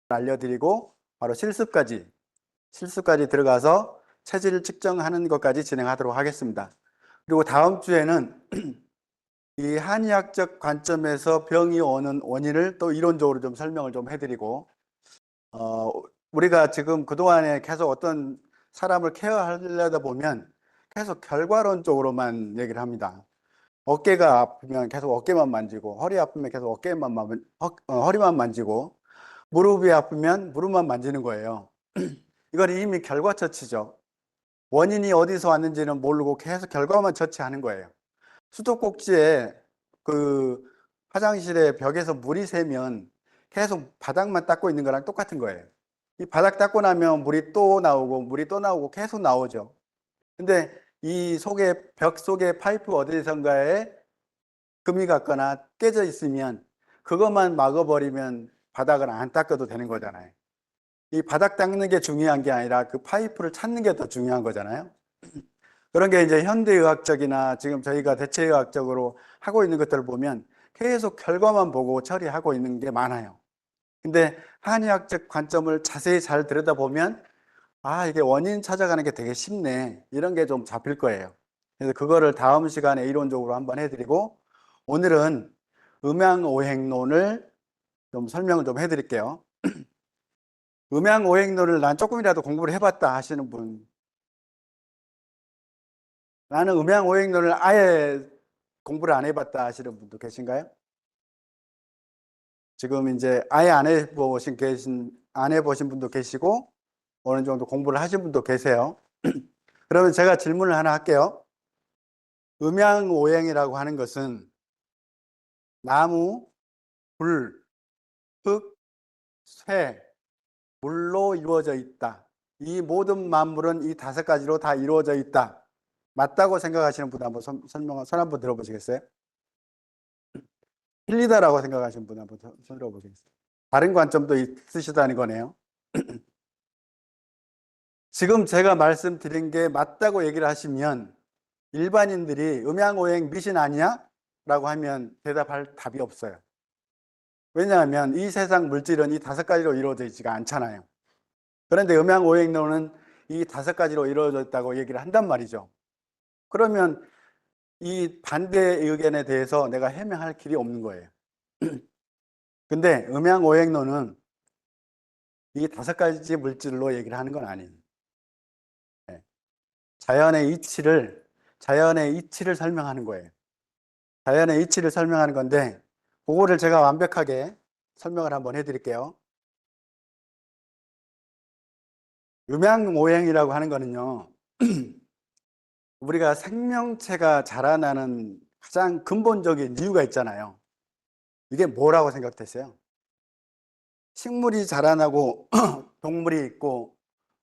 알려드리고 바로 실습까지 들어가서 체질 측정하는 것까지 진행하도록 하겠습니다. 그리고 다음 주에는 이 한의학적 관점에서 병이 오는 원인을 또 이론적으로 좀 설명을 좀 해드리고, 우리가 지금 그동안에 계속 어떤 사람을 케어하려다 보면 계속 결과론적으로만 얘기를 합니다. 어깨가 아프면 계속 어깨만 만지고, 허리 아프면 계속 허리만 만지고, 무릎이 아프면 무릎만 만지는 거예요. 이건 이미 결과 처치죠. 원인이 어디서 왔는지는 모르고 계속 결과만 처치하는 거예요. 수도꼭지에 그 화장실에 벽에서 물이 새면 계속 바닥만 닦고 있는 거랑 똑같은 거예요. 이 바닥 닦고 나면 물이 또 나오고 계속 나오죠. 근데 벽 속에 파이프 어디선가에 금이 갔거나 깨져 있으면 그것만 막아버리면 바닥을 안 닦아도 되는 거잖아요. 이 바닥 닦는 게 중요한 게 아니라 그 파이프를 찾는 게 더 중요한 거잖아요. 그런 게 이제 현대의학적이나 지금 저희가 대체의학적으로 하고 있는 것들을 보면 계속 결과만 보고 처리하고 있는 게 많아요. 근데 한의학적 관점을 자세히 잘 들여다보면 이게 원인 찾아가는 게 되게 쉽네, 이런 게 좀 잡힐 거예요. 그래서 그거를 다음 시간에 이론적으로 한번 해드리고, 오늘은 음양오행론을 좀 설명을 좀 해드릴게요. 음양오행론을 난 조금이라도 공부를 해봤다 하시는 분, 나는 음양오행론을 아예 공부를 안 해봤다 하시는 분도 계신가요? 지금 이제 아예 안 해보신 분도 계시고, 어느 정도 공부를 하신 분도 계세요. 그러면 제가 질문을 하나 할게요. 음양오행이라고 하는 것은 나무, 불, 흙, 쇠, 물로 이루어져 있다. 이 모든 만물은 이 5가지로 다 이루어져 있다. 맞다고 생각하시는 분 한번 손 한번 들어보시겠어요? 틀리다라고 생각하시는 분 한번 손 들어보시겠어요? 다른 관점도 있으시다는 거네요. 지금 제가 말씀드린 게 맞다고 얘기를 하시면 일반인들이 음양오행 미신 아니야? 라고 하면 대답할 답이 없어요. 왜냐하면 이 세상 물질은 이 5가지로 이루어져 있지가 않잖아요. 그런데 음양오행론은 이 5가지로 이루어져 있다고 얘기를 한단 말이죠. 그러면 이 반대 의견에 대해서 내가 해명할 길이 없는 거예요. 근데 음양오행론은 이 5가지 물질로 얘기를 하는 건 아니에요. 자연의 이치를 설명하는 거예요. 자연의 이치를 설명하는 건데, 그거를 제가 완벽하게 설명을 한번 해드릴게요. 음양오행이라고 하는 거는요, 우리가 생명체가 자라나는 가장 근본적인 이유가 있잖아요. 이게 뭐라고 생각되세요? 식물이 자라나고 동물이 있고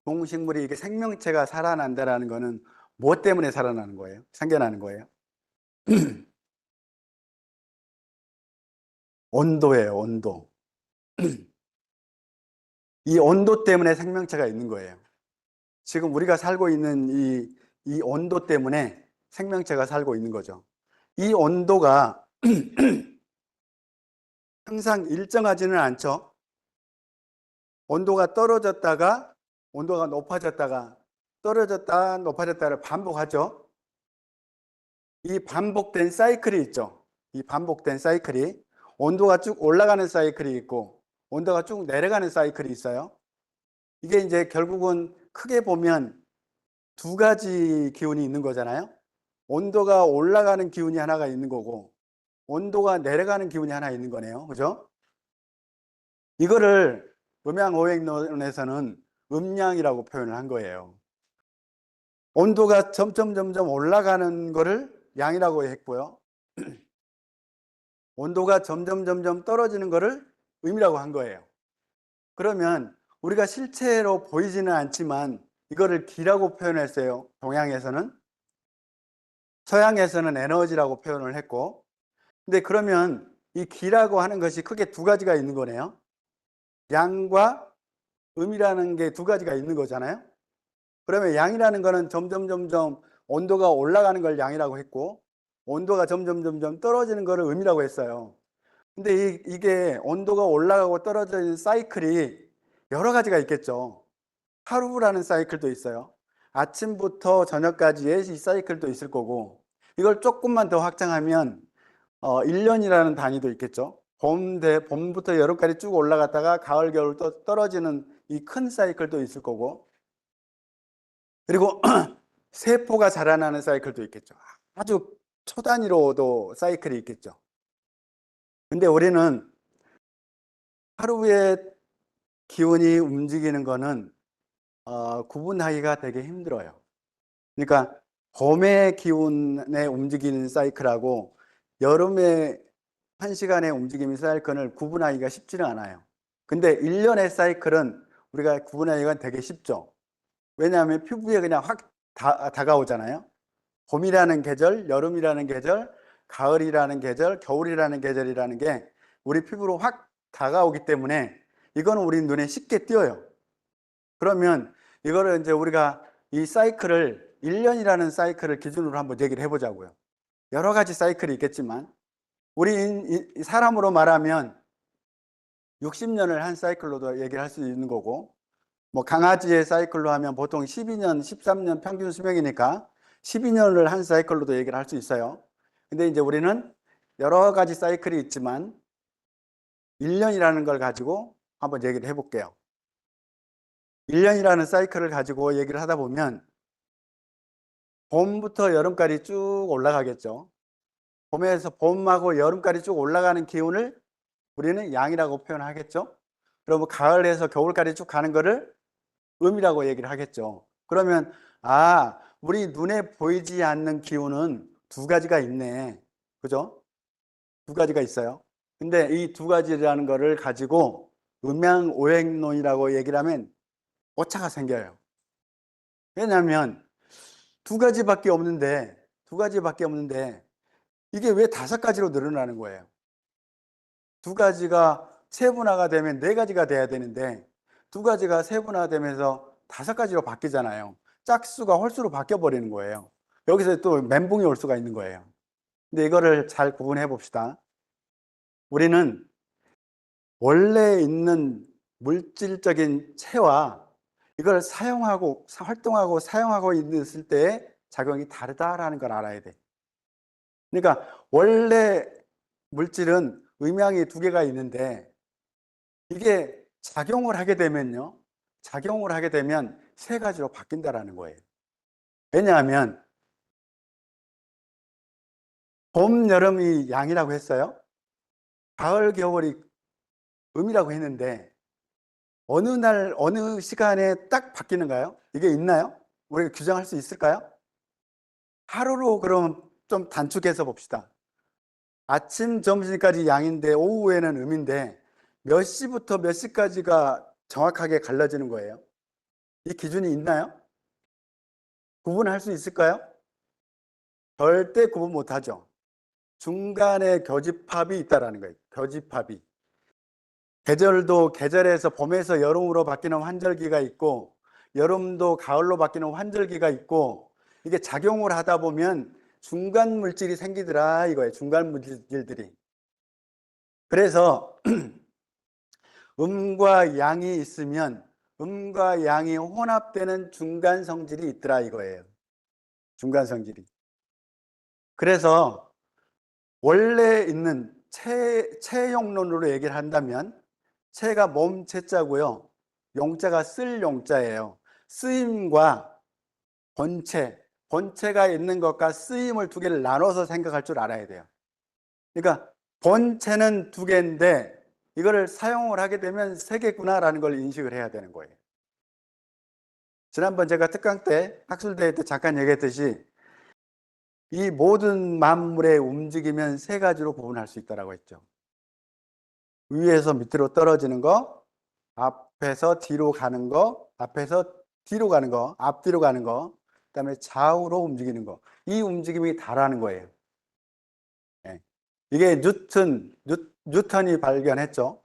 동식물이 이게 생명체가 살아난다라는 거는 무엇 때문에 살아나는 거예요? 생겨나는 거예요? 온도예요, 온도. 이 온도 때문에 생명체가 있는 거예요. 지금 우리가 살고 있는 이 온도 때문에 생명체가 살고 있는 거죠. 이 온도가 항상 일정하지는 않죠. 온도가 떨어졌다가 온도가 높아졌다가 떨어졌다 높아졌다를 반복하죠. 이 반복된 사이클이 있죠. 이 반복된 사이클이, 온도가 쭉 올라가는 사이클이 있고 온도가 쭉 내려가는 사이클이 있어요. 이게 이제 결국은 크게 보면 2가지 기운이 있는 거잖아요. 온도가 올라가는 기운이 하나가 있는 거고 온도가 내려가는 기운이 하나 있는 거네요. 그죠? 이거를 음양오행론에서는 음양이라고 표현을 한 거예요. 온도가 점점 올라가는 거를 양이라고 했고요. 온도가 점점 떨어지는 거를 음이라고 한 거예요. 그러면 우리가 실체로 보이지는 않지만 이거를 기라고 표현했어요. 동양에서는. 서양에서는 에너지라고 표현을 했고. 근데 그러면 이 기라고 하는 것이 크게 2가지가 있는 거네요. 양과 음이라는 게 2가지가 있는 거잖아요. 그러면 양이라는 거는 점점 온도가 올라가는 걸 양이라고 했고 온도가 점점 떨어지는 거를 음이라고 했어요. 근데 이게 온도가 올라가고 떨어지는 사이클이 여러 가지가 있겠죠. 하루라는 사이클도 있어요. 아침부터 저녁까지의 이 사이클도 있을 거고, 이걸 조금만 더 확장하면 1년이라는 단위도 있겠죠. 봄부터 여름까지 쭉 올라갔다가 가을, 겨울 또 떨어지는 이 큰 사이클도 있을 거고, 그리고 세포가 자라나는 사이클도 있겠죠. 아주 초단위로도 사이클이 있겠죠. 근데 우리는 하루에 기운이 움직이는 거는 구분하기가 되게 힘들어요. 그러니까 봄의 기운에 움직이는 사이클하고 여름의 1시간의 움직임의 사이클을 구분하기가 쉽지는 않아요. 근데 1년의 사이클은 우리가 구분하기가 되게 쉽죠. 왜냐하면 피부에 그냥 확 다가오잖아요. 봄이라는 계절, 여름이라는 계절, 가을이라는 계절, 겨울이라는 계절이라는 게 우리 피부로 확 다가오기 때문에 이거는 우리 눈에 쉽게 띄어요. 그러면 이거를 이제 우리가 이 사이클을 1년이라는 사이클을 기준으로 한번 얘기를 해보자고요. 여러 가지 사이클이 있겠지만 우리 사람으로 말하면 60년을 한 사이클로도 얘기를 할 수 있는 거고, 뭐 강아지의 사이클로 하면 보통 12년, 13년 평균 수명이니까 12년을 한 사이클로도 얘기를 할 수 있어요. 근데 이제 우리는 여러 가지 사이클이 있지만 1년이라는 걸 가지고 한번 얘기를 해볼게요. 1년이라는 사이클을 가지고 얘기를 하다 보면 봄부터 여름까지 쭉 올라가겠죠. 봄하고 여름까지 쭉 올라가는 기운을 우리는 양이라고 표현하겠죠. 그리고 가을에서 겨울까지 쭉 가는 거를 음이라고 얘기를 하겠죠. 그러면 우리 눈에 보이지 않는 기운은 두 가지가 있네. 그죠? 두 가지가 있어요. 근데 이 두 가지라는 거를 가지고 음양오행론이라고 얘기를 하면 오차가 생겨요. 왜냐하면 두 가지밖에 없는데 이게 왜 5가지로 늘어나는 거예요? 두 가지가 세분화가 되면 4가지가 돼야 되는데 두 가지가 세분화되면서 5가지로 바뀌잖아요. 짝수가 홀수로 바뀌어 버리는 거예요. 여기서 또 멘붕이 올 수가 있는 거예요. 근데 이거를 잘 구분해 봅시다. 우리는 원래 있는 물질적인 체와 이걸 활동하고 사용하고 있을 때의 작용이 다르다라는 걸 알아야 돼. 그러니까 원래 물질은 음양이 2개가 있는데 이게 작용을 하게 되면 3가지로 바뀐다라는 거예요. 왜냐하면 봄, 여름이 양이라고 했어요. 가을, 겨울이 음이라고 했는데 어느 날, 어느 시간에 딱 바뀌는가요? 이게 있나요? 우리가 규정할 수 있을까요? 하루로 그럼 좀 단축해서 봅시다. 아침, 점심까지 양인데 오후에는 음인데 몇 시부터 몇 시까지가 정확하게 갈라지는 거예요? 이 기준이 있나요? 구분할 수 있을까요? 절대 구분 못하죠. 중간에 교집합이 있다라는 거예요. 교집합이. 계절도 계절에서 봄에서 여름으로 바뀌는 환절기가 있고 여름도 가을로 바뀌는 환절기가 있고 이게 작용을 하다 보면 중간 물질이 생기더라 이거예요. 중간 물질들이. 그래서 음과 양이 있으면 음과 양이 혼합되는 중간 성질이 있더라 이거예요. 중간 성질이. 그래서 원래 있는 체용론으로 얘기를 한다면 체가 몸체자고요. 용자가 쓸 용자예요. 쓰임과 본체가 있는 것과 쓰임을 2개를 나눠서 생각할 줄 알아야 돼요. 그러니까 본체는 2개인데 이거를 사용을 하게 되면 3개구나라는 걸 인식을 해야 되는 거예요. 지난번 제가 특강 때 학술대회 때 잠깐 얘기했듯이 이 모든 만물의 움직이면 3가지로 구분할 수 있다고 했죠. 위에서 밑으로 떨어지는 거, 앞에서 뒤로 가는 거, 앞뒤로 가는 거, 그다음에 좌우로 움직이는 거. 이 움직임이 다라는 거예요. 예. 이게 뉴턴이 발견했죠.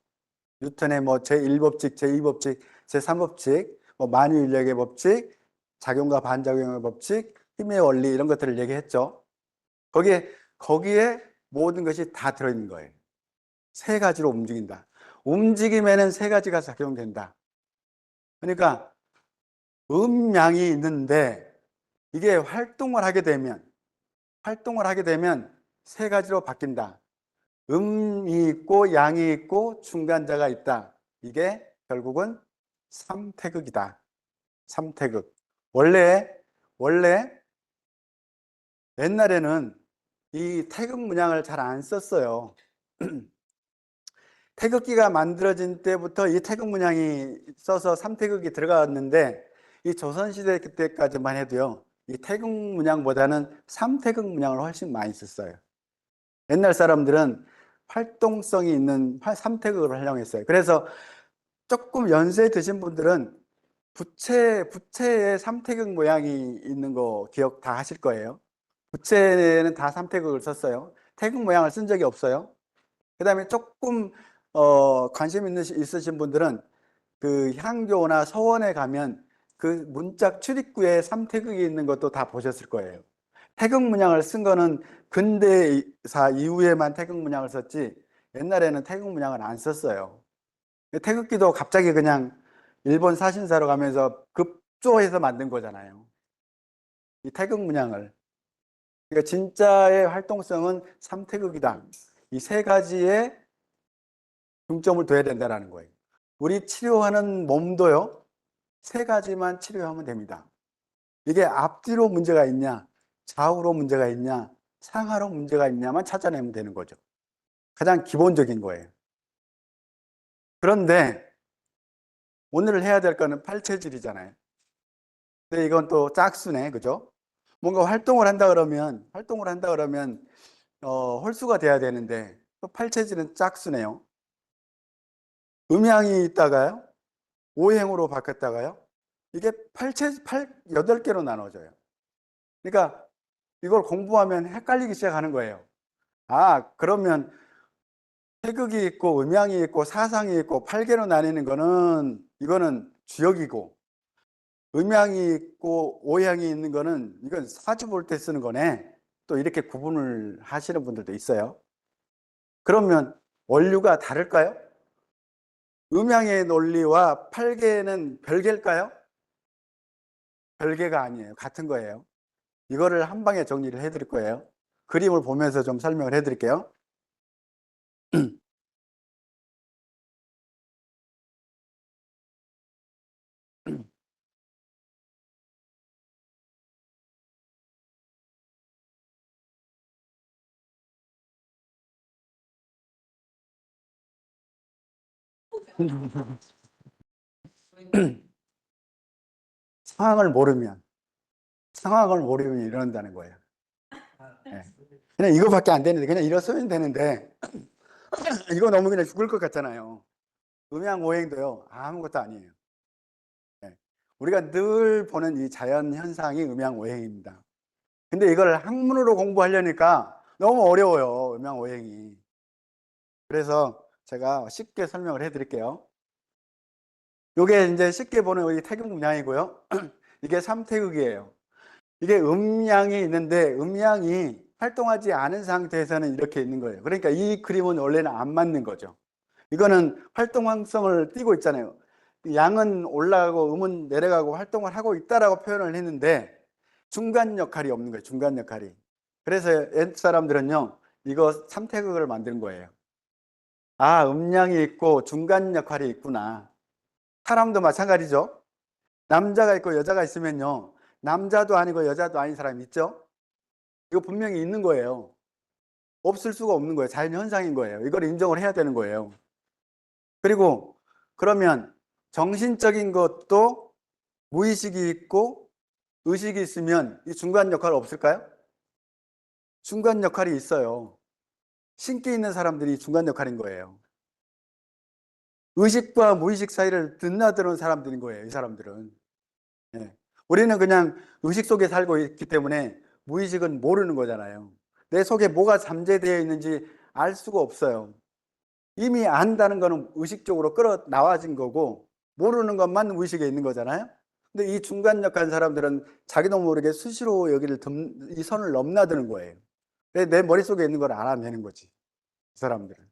뉴턴의 뭐 제1법칙, 제2법칙, 제3법칙, 뭐 만유인력의 법칙, 작용과 반작용의 법칙, 힘의 원리 이런 것들을 얘기했죠. 거기에 모든 것이 다 들어있는 거예요. 3가지로 움직인다. 움직임에는 3가지가 작용된다. 그러니까 음양이 있는데 이게 활동을 하게 되면 세 가지로 바뀐다. 음이 있고 양이 있고 중간자가 있다. 이게 결국은 삼태극이다. 삼태극. 원래 옛날에는 이 태극 문양을 잘 안 썼어요. 태극기가 만들어진 때부터 이 태극 문양이 써서 삼태극이 들어갔는데 이 조선시대 때까지만 해도요. 이 태극 문양보다는 삼태극 문양을 훨씬 많이 썼어요. 옛날 사람들은 활동성이 있는 삼태극을 활용했어요. 그래서 조금 연세 드신 분들은 부채에 삼태극 모양이 있는 거 기억 다 하실 거예요. 부채는 다 삼태극을 썼어요. 태극 모양을 쓴 적이 없어요. 그 다음에 조금 관심 있으신 분들은 그 향교나 서원에 가면 그 문짝 출입구에 삼태극이 있는 것도 다 보셨을 거예요. 태극 문양을 쓴 거는 근대사 이후에만 태극 문양을 썼지 옛날에는 태극 문양을 안 썼어요. 태극기도 갑자기 그냥 일본 사신사로 가면서 급조해서 만든 거잖아요. 이 태극 문양을. 그러니까 진짜의 활동성은 삼태극이다. 이 세 가지에 중점을 둬야 된다는 거예요. 우리 치료하는 몸도요, 세 가지만 치료하면 됩니다. 이게 앞뒤로 문제가 있냐, 좌우로 문제가 있냐, 상하로 문제가 있냐만 찾아내면 되는 거죠. 가장 기본적인 거예요. 그런데 오늘 해야 될 거는 팔체질이잖아요. 근데 이건 또 짝수네, 그죠? 뭔가 활동을 한다 그러면 홀수가 돼야 되는데 또 팔체질은 짝수네요. 음양이 있다가요, 오행으로 바뀌었다가요, 이게 8개로 나눠져요. 그러니까 이걸 공부하면 헷갈리기 시작하는 거예요. 아, 그러면 태극이 있고 음양이 있고 사상이 있고 8개로 나뉘는 거는 이거는 주역이고, 음양이 있고 오양이 있는 거는 이건 사주 볼 때 쓰는 거네. 또 이렇게 구분을 하시는 분들도 있어요. 그러면 원류가 다를까요? 음양의 논리와 8개는 별개일까요? 별개가 아니에요. 같은 거예요. 이거를 한 방에 정리를 해드릴 거예요. 그림을 보면서 좀 설명을 해드릴게요. 상황을 모르면, 상황을 모르면 이런다는 거예요. 네. 그냥 이거밖에 안 되는데, 그냥 이랬으면 되는데, 이거 너무 그냥 죽을 것 같잖아요. 음양 오행도요, 아무것도 아니에요. 네. 우리가 늘 보는 이 자연 현상이 음양 오행입니다. 근데 이걸 학문으로 공부하려니까 너무 어려워요, 음양 오행이. 그래서 제가 쉽게 설명을 해드릴게요. 이게 이제 쉽게 보는 이 태극 문양이고요. 이게 삼태극이에요. 이게 음양이 있는데 음양이 활동하지 않은 상태에서는 이렇게 있는 거예요. 그러니까 이 그림은 원래는 안 맞는 거죠. 이거는 활동성을 띠고 있잖아요. 양은 올라가고 음은 내려가고 활동을 하고 있다라고 표현을 했는데 중간 역할이 없는 거예요. 중간 역할이. 그래서 옛 사람들은요, 이거 삼태극을 만든 거예요. 아, 음양이 있고 중간 역할이 있구나. 사람도 마찬가지죠. 남자가 있고 여자가 있으면요, 남자도 아니고 여자도 아닌 사람이 있죠. 이거 분명히 있는 거예요. 없을 수가 없는 거예요. 자연 현상인 거예요. 이걸 인정을 해야 되는 거예요. 그리고 그러면 정신적인 것도 무의식이 있고 의식이 있으면 이 중간 역할 없을까요? 중간 역할이 있어요. 신기 있는 사람들이 중간 역할인 거예요. 의식과 무의식 사이를 드나드는 사람들인 거예요. 이 사람들은. 예. 우리는 그냥 의식 속에 살고 있기 때문에 무의식은 모르는 거잖아요. 내 속에 뭐가 잠재되어 있는지 알 수가 없어요. 이미 안다는 거는 의식적으로 끌어 나와진 거고 모르는 것만 의식에 있는 거잖아요. 근데 이 중간 역할 사람들은 자기도 모르게 수시로 이 선을 넘나드는 거예요. 내 머릿속에 있는 걸 알아내는 거지. 이 사람들은.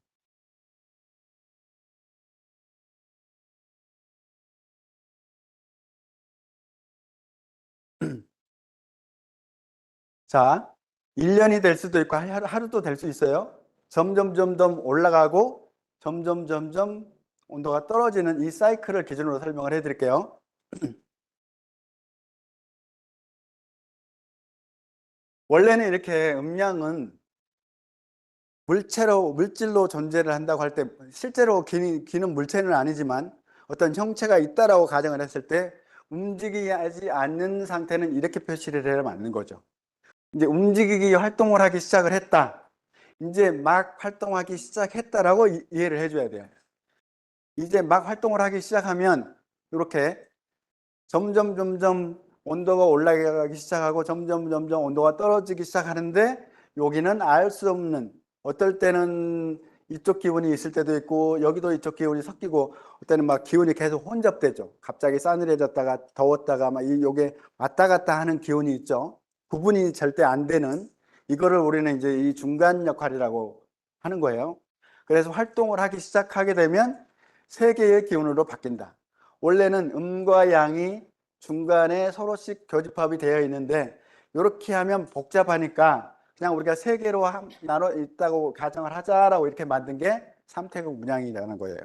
자, 1년이 될 수도 있고 하루도 될 수 있어요. 점점 올라가고 점점 온도가 떨어지는 이 사이클을 기준으로 설명을 해 드릴게요. 원래는 이렇게 음량은 물질로 존재를 한다고 할 때 실제로 기는 물체는 아니지만 어떤 형체가 있다라고 가정을 했을 때 움직이지 않는 상태는 이렇게 표시를 해야 맞는 거죠. 이제 움직이기 활동을 하기 시작을 했다. 이제 막 활동하기 시작했다라고 이해를 해줘야 돼요. 이제 막 활동을 하기 시작하면 이렇게 점점 온도가 올라가기 시작하고 점점 온도가 떨어지기 시작하는데 여기는 알 수 없는 어떨 때는 이쪽 기운이 있을 때도 있고 여기도 이쪽 기운이 섞이고 어때는 막 기운이 계속 혼잡되죠. 갑자기 싸늘해졌다가 더웠다가 막 요게 왔다 갔다 하는 기운이 있죠. 구분이 절대 안 되는 이거를 우리는 이제 이 중간 역할이라고 하는 거예요. 그래서 활동을 하기 시작하게 되면 세 개의 기운으로 바뀐다. 원래는 음과 양이 중간에 서로씩 교집합이 되어 있는데 이렇게 하면 복잡하니까 그냥 우리가 세 개로 나눠 있다고 가정을 하자라고 이렇게 만든 게 삼태국 문양이라는 거예요.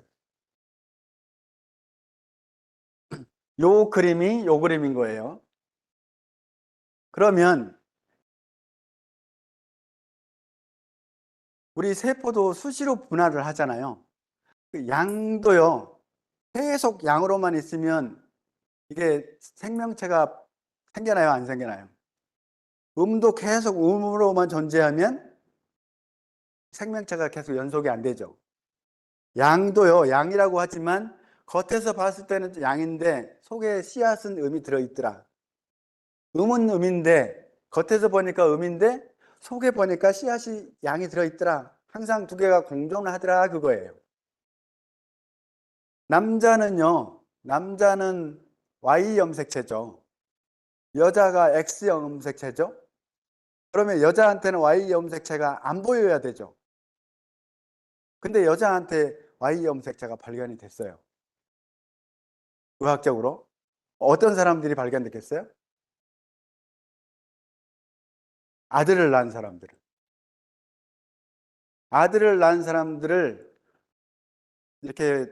요 그림이 요 그림인 거예요. 그러면 우리 세포도 수시로 분할을 하잖아요. 그 양도요. 계속 양으로만 있으면 이게 생명체가 생겨나요, 안 생겨나요? 음도 계속 음으로만 존재하면 생명체가 계속 연속이 안 되죠. 양도요, 양이라고 하지만 겉에서 봤을 때는 양인데 속에 씨앗은 음이 들어있더라. 음은 음인데 겉에서 보니까 음인데 속에 보니까 씨앗이 양이 들어있더라. 항상 두 개가 공존하더라 그거예요. 남자는 Y 염색체죠. 여자가 X 염색체죠. 그러면 여자한테는 Y 염색체가 안 보여야 되죠. 근데 여자한테 Y 염색체가 발견이 됐어요. 의학적으로. 어떤 사람들이 발견됐겠어요? 아들을 낳은 사람들은. 아들을 낳은 사람들을 이렇게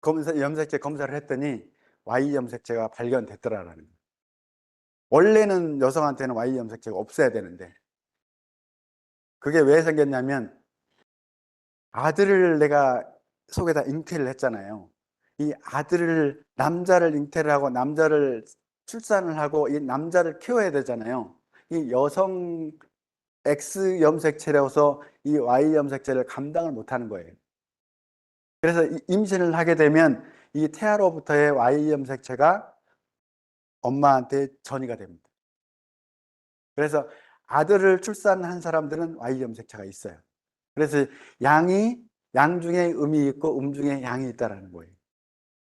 염색체 검사를 했더니 Y 염색체가 발견됐더라라는 거예요. 원래는 여성한테는 Y 염색체가 없어야 되는데 그게 왜 생겼냐면 아들을 내가 속에다 잉태를 했잖아요. 이 아들을 남자를 잉태를 하고 남자를 출산을 하고 이 남자를 키워야 되잖아요. 이 여성 X 염색체라서 이 Y 염색체를 감당을 못하는 거예요. 그래서 임신을 하게 되면 이 태아로부터의 Y 염색체가 엄마한테 전이가 됩니다. 그래서 아들을 출산한 사람들은 Y 염색체가 있어요. 그래서 양 중에 음이 있고 중에 양이 있다라는 거예요.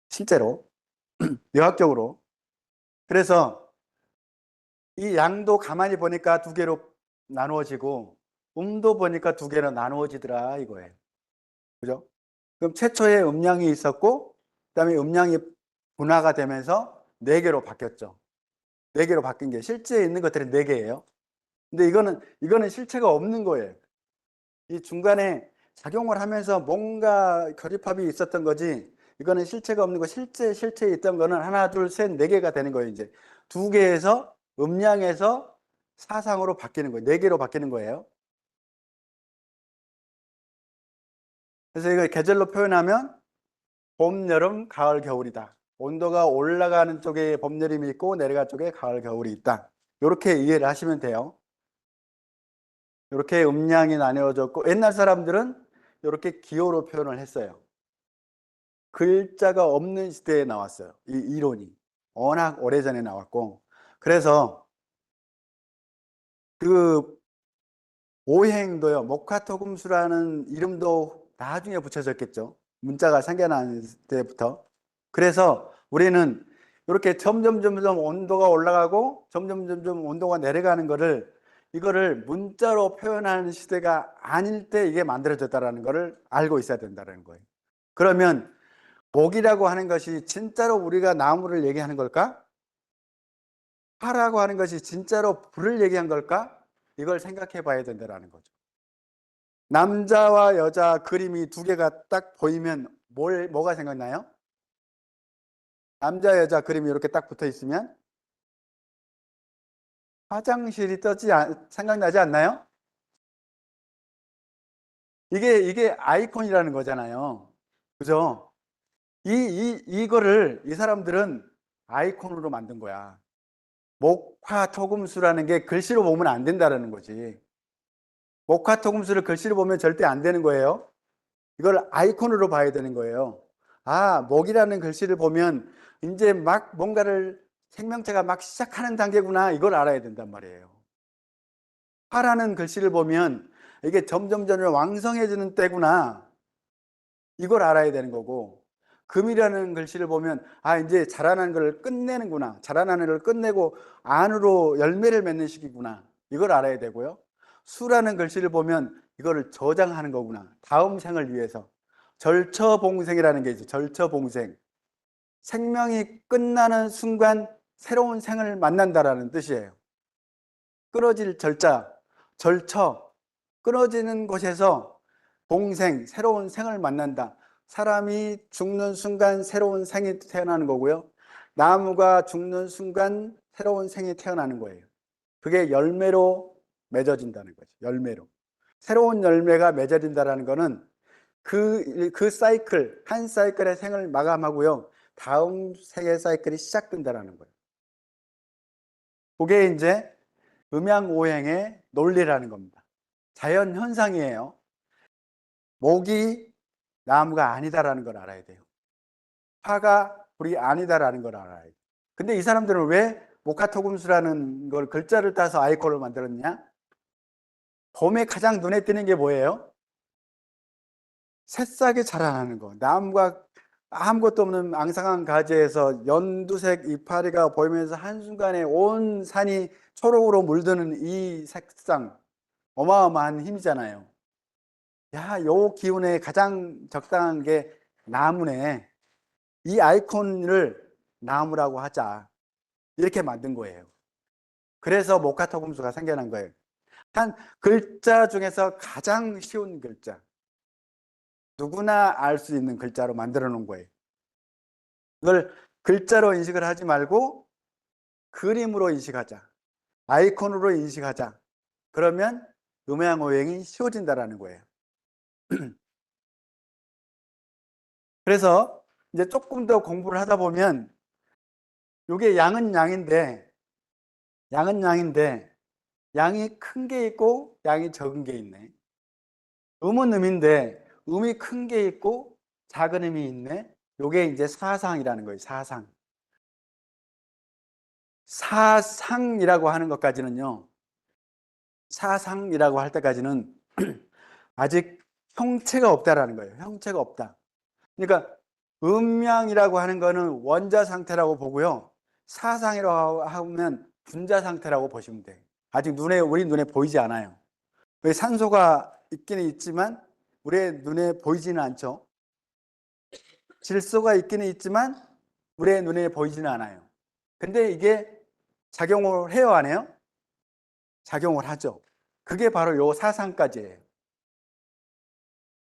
실제로 의학적으로. 그래서 이 양도 가만히 보니까 두 개로 나누어지고 음도 보니까 두 개로 나누어지더라 이거예요. 그죠? 그럼 최초에 음양이 있었고 그다음에 음양이 분화가 되면서 네 개로 바뀌었죠. 네 개로 바뀐 게 실제에 있는 것들이 네 개예요. 근데 이거는 실체가 없는 거예요. 이 중간에 작용을 하면서 뭔가 결집합이 있었던 거지 이거는 실체가 없는 거 실체에 있던 거는 하나 둘 셋 네 개가 되는 거예요. 이제 두 개에서 음양에서 사상으로 바뀌는 거예요. 네 개로 바뀌는 거예요. 그래서 이걸 계절로 표현하면 봄, 여름, 가을, 겨울이다. 온도가 올라가는 쪽에 봄, 여름이 있고 내려가는 쪽에 가을, 겨울이 있다. 이렇게 이해를 하시면 돼요. 이렇게 음양이 나뉘어졌고 옛날 사람들은 이렇게 기호로 표현을 했어요. 글자가 없는 시대에 나왔어요. 이 이론이. 워낙 오래전에 나왔고. 그래서 그 오행도요. 목화토금수라는 이름도 나중에 붙여졌겠죠. 문자가 생겨난 때부터. 그래서 우리는 이렇게 점점 온도가 올라가고 점점 온도가 내려가는 거를 이거를 문자로 표현하는 시대가 아닐 때 이게 만들어졌다라는 거를 알고 있어야 된다는 거예요. 그러면 목이라고 하는 것이 진짜로 우리가 나무를 얘기하는 걸까? 파라고 하는 것이 진짜로 불을 얘기한 걸까? 이걸 생각해 봐야 된다는 거죠. 남자와 여자 그림이 두 개가 딱 보이면 뭐가 생각나요? 남자 여자 그림이 이렇게 딱 붙어 있으면 화장실이 생각나지 않나요? 이게 아이콘이라는 거잖아요. 그죠? 이거를 이 사람들은 아이콘으로 만든 거야. 목화토금수라는 게 글씨로 보면 안 된다라는 거지. 목화토금수를 글씨로 보면 절대 안 되는 거예요. 이걸 아이콘으로 봐야 되는 거예요. 아, 목이라는 글씨를 보면 이제 막 뭔가를 생명체가 막 시작하는 단계구나. 이걸 알아야 된단 말이에요. 화라는 글씨를 보면 이게 점점 왕성해지는 때구나. 이걸 알아야 되는 거고, 금이라는 글씨를 보면 아, 이제 자라나는 걸 끝내는구나. 자라나는 걸 끝내고 안으로 열매를 맺는 시기구나. 이걸 알아야 되고요. 수라는 글씨를 보면 이거를 저장하는 거구나. 다음 생을 위해서. 절처봉생이라는 게 있어요. 절처봉생. 생명이 끝나는 순간 새로운 생을 만난다라는 뜻이에요. 끊어질 절자, 절처, 끊어지는 곳에서 봉생, 새로운 생을 만난다. 사람이 죽는 순간 새로운 생이 태어나는 거고요. 나무가 죽는 순간 새로운 생이 태어나는 거예요. 그게 열매로 맺어진다는 거죠. 열매로. 새로운 열매가 맺어진다는 거는 그 사이클, 한 사이클의 생을 마감하고요. 다음 생의 사이클이 시작된다는 거예요. 그게 이제 음양오행의 논리라는 겁니다. 자연 현상이에요. 목이 나무가 아니다라는 걸 알아야 돼요. 화가 불이 아니다라는 걸 알아야 돼요. 근데 이 사람들은 왜 목화토금수라는 걸 글자를 따서 아이콘을 만들었냐? 봄에 가장 눈에 띄는 게 뭐예요? 새싹이 자라나는 거. 나무가 아무것도 없는 앙상한 가지에서 연두색 이파리가 보이면서 한순간에 온 산이 초록으로 물드는 이 색상, 어마어마한 힘이잖아요. 야, 요 기운에 가장 적당한 게 나무네. 이 아이콘을 나무라고 하자. 이렇게 만든 거예요. 그래서 목화토금수가 생겨난 거예요. 한 글자 중에서 가장 쉬운 글자. 누구나 알 수 있는 글자로 만들어 놓은 거예요. 이걸 글자로 인식을 하지 말고 그림으로 인식하자. 아이콘으로 인식하자. 그러면 음양오행이 쉬워진다라는 거예요. 그래서 이제 조금 더 공부를 하다 보면 이게 양은 양인데 양이 큰 게 있고 양이 적은 게 있네. 음은 음인데 음이 큰 게 있고 작은 음이 있네. 요게 이제 사상이라는 거예요. 사상. 사상이라고 하는 것까지는요. 사상이라고 할 때까지는 아직 형체가 없다라는 거예요. 형체가 없다. 그러니까 음양이라고 하는 거는 원자 상태라고 보고요. 사상이라고 하면 분자 상태라고 보시면 돼요. 아직 우리 눈에 보이지 않아요. 산소가 있기는 있지만 우리의 눈에 보이지는 않죠. 질소가 있기는 있지만 우리의 눈에 보이지는 않아요. 근데 이게 작용을 해요, 안 해요? 작용을 하죠. 그게 바로 요 사상까지예요.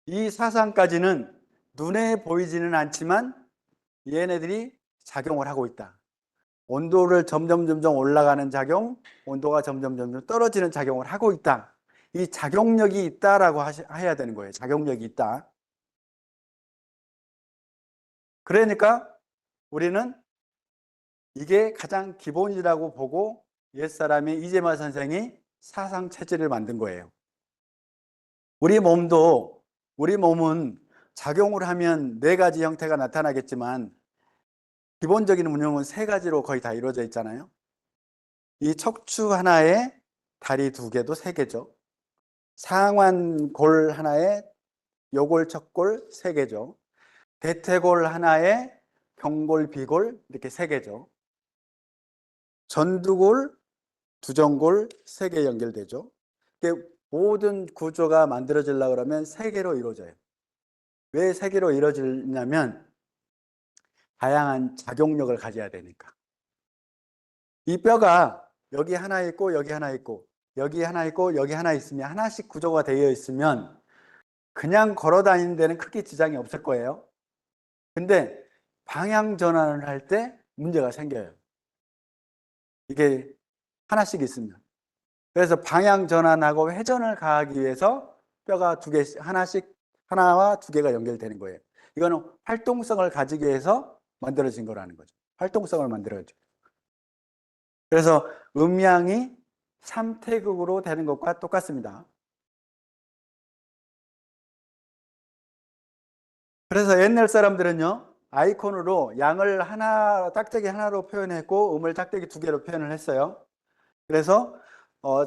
이 사상까지는 눈에 보이지는 않지만 얘네들이 작용을 하고 있다. 온도를 점점 올라가는 작용, 온도가 점점 떨어지는 작용을 하고 있다. 이 작용력이 있다라고 해야 되는 거예요. 작용력이 있다. 그러니까 우리는 이게 가장 기본이라고 보고 옛사람이 이재마 선생이 사상체질을 만든 거예요. 우리 몸은 작용을 하면 네 가지 형태가 나타나겠지만 기본적인 운영은 세 가지로 거의 다 이루어져 있잖아요. 이 척추 하나에 다리 두 개도 세 개죠. 상완골 하나에 요골, 척골 세 개죠. 대퇴골 하나에 경골, 비골 이렇게 세 개죠. 전두골, 두정골 세 개 연결되죠. 모든 구조가 만들어지려고 그러면 세 개로 이루어져요. 왜 세 개로 이루어지냐면 다양한 작용력을 가져야 되니까. 이 뼈가 여기 하나 있고 여기 하나 있고 여기 하나 있고 여기 하나 있으면 하나씩 구조가 되어 있으면 그냥 걸어 다니는 데는 크게 지장이 없을 거예요. 근데 방향 전환을 할 때 문제가 생겨요. 이게 하나씩 있으면. 그래서 방향 전환하고 회전을 가하기 위해서 뼈가 두 개씩, 하나와 두 개가 연결되는 거예요. 이거는 활동성을 가지기 위해서 만들어진 거라는 거죠. 활동성을 만들어야죠. 그래서 음양이 3태극으로 되는 것과 똑같습니다. 그래서 옛날 사람들은요, 아이콘으로 양을 짝대기 하나로 표현했고, 음을 짝대기 두 개로 표현을 했어요. 그래서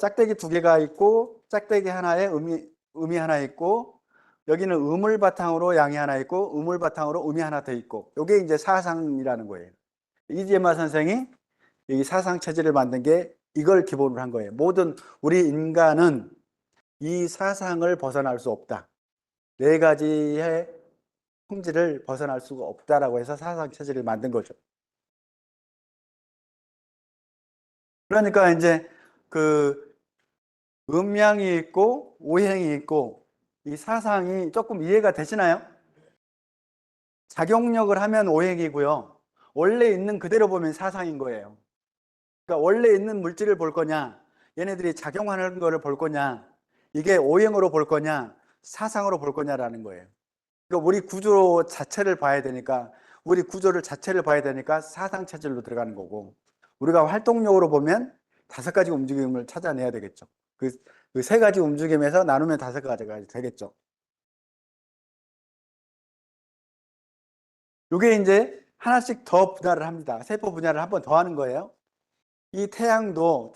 짝대기 두 개가 있고, 짝대기 하나에 음이 하나 있고, 여기는 음을 바탕으로 양이 하나 있고, 음을 바탕으로 음이 하나 더 있고, 이게 이제 사상이라는 거예요. 이재마 선생이 이 사상 체제를 만든 게 이걸 기본으로 한 거예요. 모든 우리 인간은 이 사상을 벗어날 수 없다. 네 가지의 품질을 벗어날 수가 없다라고 해서 사상 체제를 만든 거죠. 그러니까 이제 그 음양이 있고 오행이 있고 이 사상이 조금 이해가 되시나요? 작용력을 하면 오행이고요. 원래 있는 그대로 보면 사상인 거예요. 그러니까 원래 있는 물질을 볼 거냐, 얘네들이 작용하는 거를 볼 거냐, 이게 오행으로 볼 거냐, 사상으로 볼 거냐라는 거예요. 그러니까 우리 구조 자체를 봐야 되니까, 우리 구조를 자체를 봐야 되니까 사상 체질로 들어가는 거고, 우리가 활동력으로 보면 다섯 가지 움직임을 찾아내야 되겠죠. 그 세 가지 움직임에서 나누면 다섯 가지가 되겠죠. 이게 이제 하나씩 더 분할을 합니다. 세포 분할을 한 번 더 하는 거예요. 이 태양도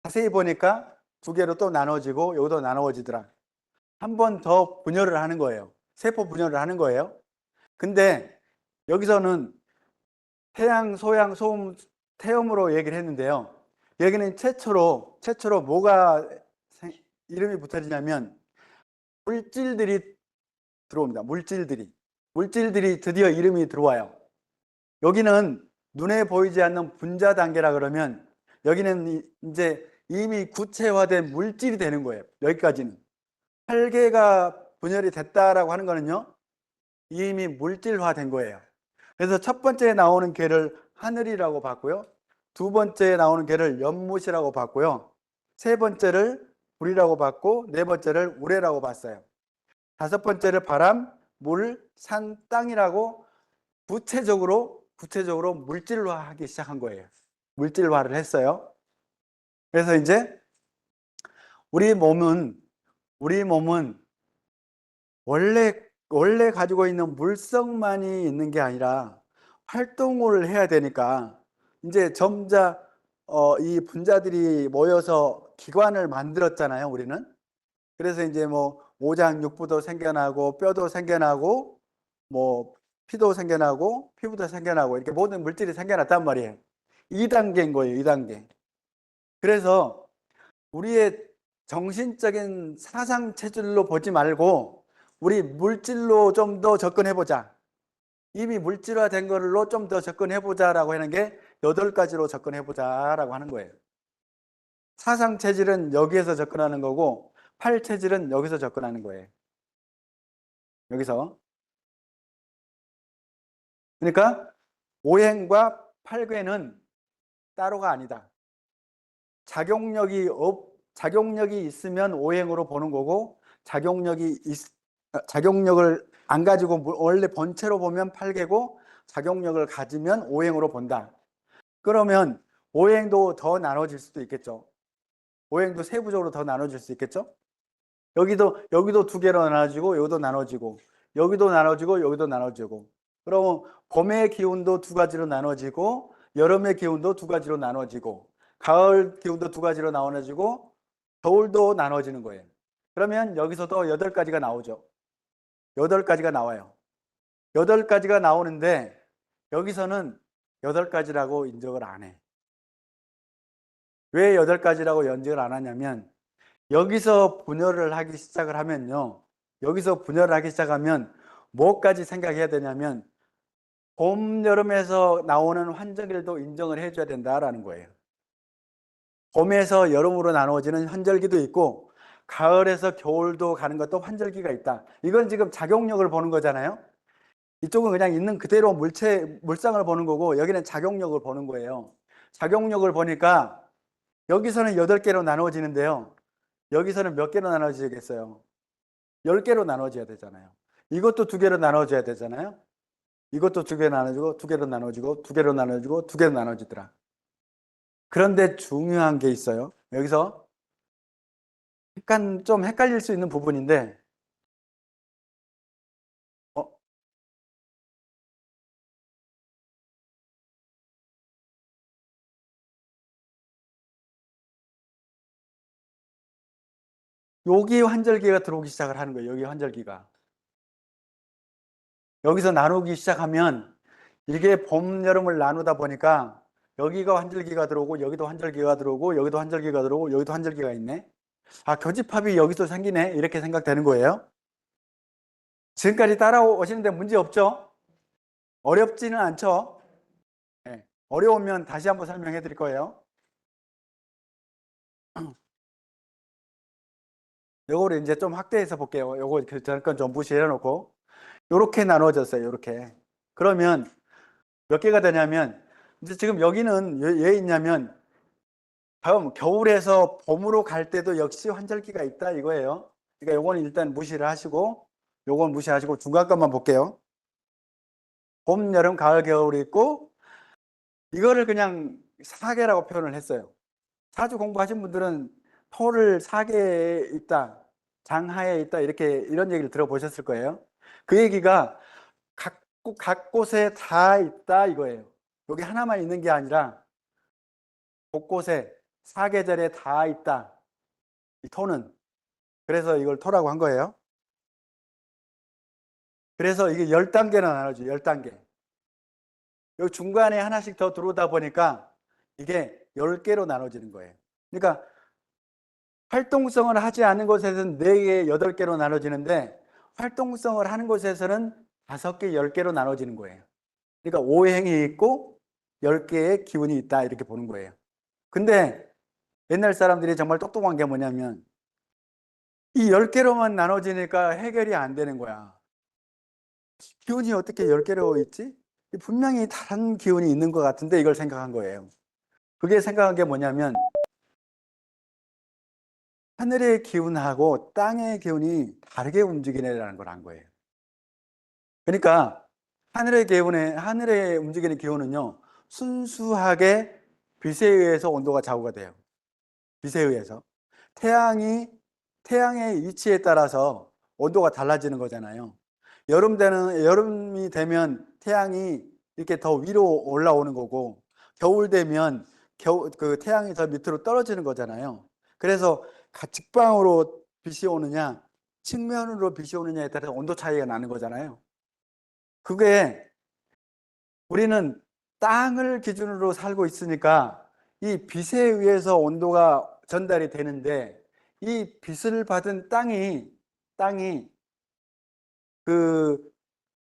자세히 보니까 두 개로 또 나눠지고 여기도 나눠지더라. 한 번 더 분열을 하는 거예요. 세포 분열을 하는 거예요. 근데 여기서는 태양, 소양, 소음, 태음으로 얘기를 했는데요. 여기는 최초로 뭐가 이름이 붙어지냐면 물질들이 들어옵니다. 물질들이 드디어 이름이 들어와요. 여기는 눈에 보이지 않는 분자 단계라 그러면 여기는 이제 이미 구체화된 물질이 되는 거예요. 여기까지는. 8개가 분열이 됐다라고 하는 거는요, 이미 물질화된 거예요. 그래서 첫 번째 나오는 개를 하늘이라고 봤고요. 두 번째 나오는 개를 연못이라고 봤고요. 세 번째를 불이라고 봤고, 네 번째를 우레라고 봤어요. 다섯 번째를 바람, 물, 산, 땅이라고 구체적으로 물질화하기 시작한 거예요. 물질화를 했어요. 그래서 이제 우리 몸은 원래 가지고 있는 물성만이 있는 게 아니라 활동을 해야 되니까 이제 점자 이 분자들이 모여서 기관을 만들었잖아요, 우리는. 그래서 이제 뭐 오장육부도 생겨나고 뼈도 생겨나고 뭐 피도 생겨나고 피부도 생겨나고 이렇게 모든 물질이 생겨났단 말이에요. 2단계인 거예요, 2단계. 그래서 우리의 정신적인 사상 체질로 보지 말고 우리 물질로 좀 더 접근해 보자. 이미 물질화된 걸로 좀 더 접근해 보자라고 하는 게 8가지로 접근해 보자라고 하는 거예요. 사상 체질은 여기에서 접근하는 거고 팔 체질은 여기서 접근하는 거예요. 여기서. 그러니까 오행과 팔괘는 따로가 아니다. 작용력이 있으면 오행으로 보는 거고 작용력을 안 가지고 원래 본체로 보면 팔괘고 작용력을 가지면 오행으로 본다. 그러면 오행도 더 나눠질 수도 있겠죠. 오행도 세부적으로 더 나눠질 수 있겠죠. 여기도 두 개로 나눠지고 여기도 나눠지고 여기도 나눠지고 여기도 나눠지고 그러면 봄의 기운도 두 가지로 나눠지고 여름의 기운도 두 가지로 나눠지고 가을 기운도 두 가지로 나눠지고 겨울도 나눠지는 거예요. 그러면 여기서도 8가지가 나오죠. 8가지가 나와요. 8가지가 나오는데 여기서는 8가지라고 인정을 안 해. 왜 8가지라고 인정을 안 하냐면 여기서 분열을 하기 시작을 하면요. 여기서 분열을 하기 시작하면 뭐까지 생각해야 되냐면 봄, 여름에서 나오는 환절기도 인정을 해줘야 된다라는 거예요. 봄에서 여름으로 나누어지는 환절기도 있고 가을에서 겨울도 가는 것도 환절기가 있다. 이건 지금 작용력을 보는 거잖아요. 이쪽은 그냥 있는 그대로 물상을 보는 거고 여기는 작용력을 보는 거예요. 작용력을 보니까 여기서는 8개로 나누어지는데요. 여기서는 몇 개로 나눠지겠어요? 10개로 나눠져야 되잖아요. 이것도 2개로 나눠져야 되잖아요. 이것도 2개 나눠지고 2개로 나눠지고 2개로 나눠지고 2개로 나눠지더라. 그런데 중요한 게 있어요. 여기서 약간 좀 헷갈릴 수 있는 부분인데 어, 여기 환절기가 들어오기 시작을 하는 거예요. 여기 환절기가. 여기서 나누기 시작하면 이게 봄, 여름을 나누다 보니까 여기가 환절기가 들어오고 여기도 환절기가 들어오고 여기도 환절기가 들어오고 여기도 환절기가 있네. 아, 교집합이 여기서 생기네. 이렇게 생각되는 거예요. 지금까지 따라오시는데 문제 없죠? 어렵지는 않죠? 네. 어려우면 다시 한번 설명해 드릴 거예요. 요거를 이제 좀 확대해서 볼게요. 요거 잠깐 좀 무시해 놓고. 요렇게 나눠졌어요. 요렇게. 그러면 몇 개가 되냐면 이제 지금 여기는 왜 있냐면 다음 겨울에서 봄으로 갈 때도 역시 환절기가 있다 이거예요. 그러니까 요거는 일단 무시를 하시고 요건 무시하시고 중간 것만 볼게요. 봄, 여름, 가을, 겨울이 있고 이거를 그냥 사계라고 표현을 했어요. 사주 공부하신 분들은 토를 사계에 있다, 장하에 있다 이렇게 이런 얘기를 들어보셨을 거예요. 그 얘기가 각 곳에 다 있다 이거예요. 여기 하나만 있는 게 아니라 곳곳에 사계절에 다 있다. 이 토는. 그래서 이걸 토라고 한 거예요. 그래서 이게 10단계나 나눠져. 10단계. 여기 중간에 하나씩 더 들어오다 보니까 이게 10개로 나눠지는 거예요. 그러니까 활동성을 하지 않은 곳에서는 4개, 8개로 나눠지는데 활동성을 하는 곳에서는 5개, 10개로 나눠지는 거예요. 그러니까 오행이 있고 10개의 기운이 있다 이렇게 보는 거예요. 근데 옛날 사람들이 정말 똑똑한 게 뭐냐면 이 10개로만 나눠지니까 해결이 안 되는 거야. 기운이 어떻게 10개로 있지? 분명히 다른 기운이 있는 것 같은데 이걸 생각한 거예요. 그게 생각한 게 뭐냐면 하늘의 기운하고 땅의 기운이 다르게 움직이네라는 걸 안 거예요. 그러니까 하늘에 움직이는 기운은요, 순수하게 빛에 의해서 온도가 좌우가 돼요. 빛에 의해서. 태양의 위치에 따라서 온도가 달라지는 거잖아요. 여름이 되면 태양이 이렇게 더 위로 올라오는 거고, 겨울 되면 그 태양이 더 밑으로 떨어지는 거잖아요. 그래서 직방으로 빛이 오느냐, 측면으로 빛이 오느냐에 따라서 온도 차이가 나는 거잖아요. 그게 우리는 땅을 기준으로 살고 있으니까 이 빛에 의해서 온도가 전달이 되는데 이 빛을 받은 땅이 그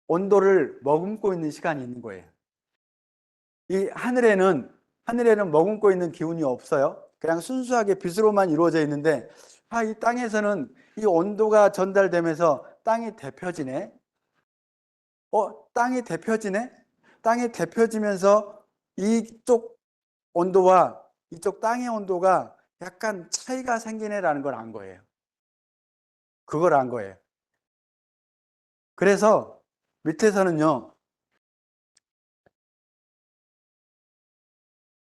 온도를 머금고 있는 시간이 있는 거예요. 이 하늘에는 머금고 있는 기운이 없어요. 그냥 순수하게 빛으로만 이루어져 있는데 이 땅에서는 이 온도가 전달되면서 땅이 데펴지네. 땅이 데펴지네? 땅이 데펴지면서 이쪽 온도와 이쪽 땅의 온도가 약간 차이가 생기네라는 걸 안 거예요. 그걸 안 거예요. 그래서 밑에서는요,